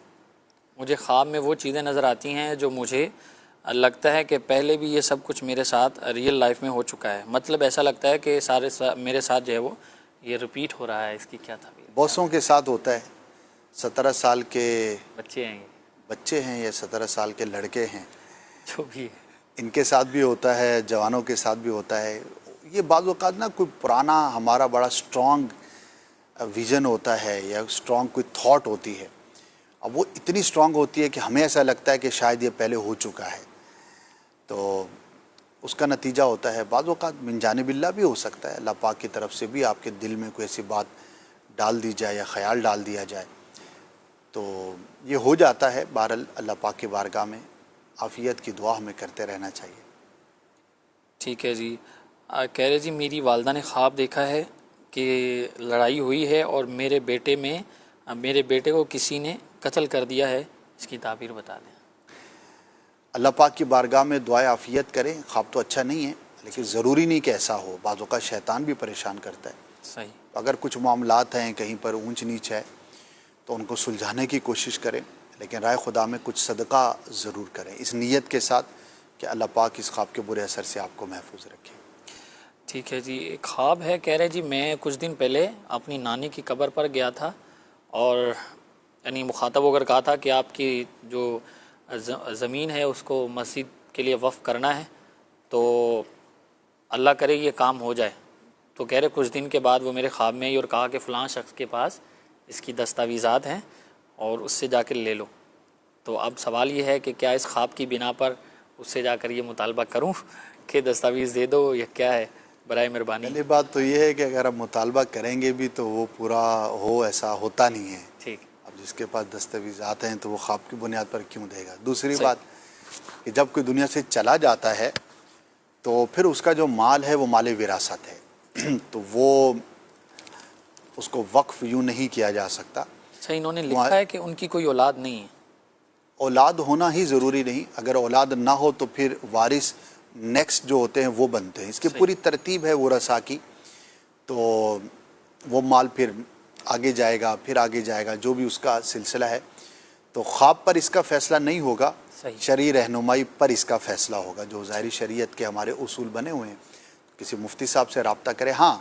مجھے خواب میں وہ چیزیں نظر آتی ہیں جو مجھے لگتا ہے کہ پہلے بھی یہ سب کچھ میرے ساتھ ریئل لائف میں ہو چکا ہے. مطلب ایسا لگتا ہے کہ میرے ساتھ جو ہے وہ یہ رپیٹ ہو رہا ہے. اس کی کیا تعبیر؟ بہتوں کے ساتھ ہوتا ہے. 17 سال کے بچے ہیں یا 17 سال کے لڑکے ہیں, جو بھی ہے, ان کے ساتھ بھی ہوتا ہے, جوانوں کے ساتھ بھی ہوتا ہے. یہ بعض اوقات نا کوئی پرانا ہمارا بڑا اسٹرانگ ویژن ہوتا ہے یا اسٹرانگ کوئی تھاٹ ہوتی ہے. اب وہ اتنی اسٹرانگ ہوتی ہے کہ ہمیں ایسا لگتا ہے کہ شاید یہ پہلے ہو چکا ہے, تو اس کا نتیجہ ہوتا ہے بعض اوقات من جانب اللہ بھی ہو سکتا ہے. اللہ پاک کی طرف سے بھی آپ کے دل میں کوئی ایسی بات ڈال دی جائے یا خیال ڈال دیا جائے, تو یہ ہو جاتا ہے. بہرحال اللہ پاک کی بارگاہ میں عافیت کی دعا ہمیں کرتے رہنا چاہیے. ٹھیک ہے جی. کہہ رہے جی میری والدہ نے خواب دیکھا ہے کہ لڑائی ہوئی ہے اور میرے بیٹے کو کسی نے قتل کر دیا ہے. اس کی تعبیر بتا دیں. اللہ پاک کی بارگاہ میں دعائے عافیت کریں. خواب تو اچھا نہیں ہے, لیکن ضروری نہیں کہ ایسا ہو. بعض اوقات شیطان بھی پریشان کرتا ہے. صحیح. اگر کچھ معاملات ہیں کہیں پر اونچ نیچ ہے تو ان کو سلجھانے کی کوشش کریں, لیکن رائے خدا میں کچھ صدقہ ضرور کریں, اس نیت کے ساتھ کہ اللہ پاک اس خواب کے برے اثر سے آپ کو محفوظ رکھے. ٹھیک ہے جی. ایک خواب ہے, کہہ رہے جی میں کچھ دن پہلے اپنی نانی کی قبر پر گیا تھا اور یعنی مخاطب ہو کر کہا تھا کہ آپ کی جو زمین ہے اس کو مسجد کے لیے وقف کرنا ہے, تو اللہ کرے یہ کام ہو جائے. تو کہہ رہے کچھ دن کے بعد وہ میرے خواب میں آئی اور کہا کہ فلاں شخص کے پاس اس کی دستاویزات ہیں اور اس سے جا کے لے لو. تو اب سوال یہ ہے کہ کیا اس خواب کی بنا پر اس سے جا کر یہ مطالبہ کروں کہ دستاویز دے دو یا کیا ہے؟ برائے مہربانی. پہلی بات تو یہ ہے کہ اگر آپ مطالبہ کریں گے بھی تو وہ پورا ہو ایسا ہوتا نہیں ہے. ٹھیک. اب جس کے پاس دستاویزات ہیں تو وہ خواب کی بنیاد پر کیوں دے گا. دوسری بات کہ جب کوئی دنیا سے چلا جاتا ہے تو پھر اس کا جو مال ہے وہ مال وراثت ہے, تو وہ اس کو وقف یوں نہیں کیا جا سکتا. صحیح. انہوں نے لکھا ہے کہ ان کی کوئی اولاد نہیں ہے. اولاد ہونا ہی ضروری نہیں, اگر اولاد نہ ہو تو پھر وارث نیکسٹ جو ہوتے ہیں وہ بنتے ہیں. اس کی پوری ترتیب ہے ورثاء کی, تو وہ مال پھر آگے جائے گا, پھر آگے جائے گا, جو بھی اس کا سلسلہ ہے. تو خواب پر اس کا فیصلہ نہیں ہوگا, شرعی رہنمائی پر اس کا فیصلہ ہوگا, جو ظاہری شریعت کے ہمارے اصول بنے ہوئے ہیں. کسی مفتی صاحب سے رابطہ کرے. ہاں,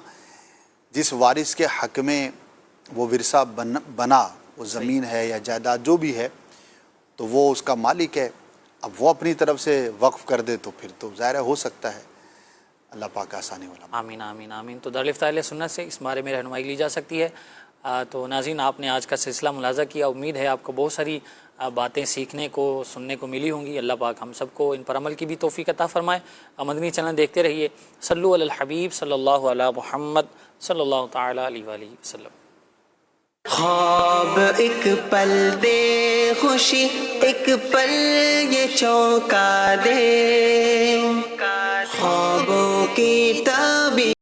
جس وارث کے حق میں وہ ورثہ بنا, وہ زمین ہے یا جائیداد جو بھی ہے, تو وہ اس کا مالک ہے. اب وہ اپنی طرف سے وقف کر دے تو پھر تو ظاہر ہو سکتا ہے. اللہ پاک آسانی والا. آمین آمین آمین. تو دارالفتہ اہل سنت سے اس بارے میں رہنمائی لی جا سکتی ہے. تو ناظرین, آپ نے آج کا سلسلہ ملاحظہ کیا. امید ہے آپ کو بہت ساری باتیں سیکھنے کو سننے کو ملی ہوں گی. اللہ پاک ہم سب کو ان پر عمل کی بھی توفیق عطا فرمائے. مدنی چینل دیکھتے رہیے. صلو علی الحبیب صلی اللہ علی محمد صلی اللہ تعالیٰ علیہ وآلہ وسلم. خواب ایک پل دے خوشی, ایک پل یہ چونکا دے, خوابوں کی تعبیر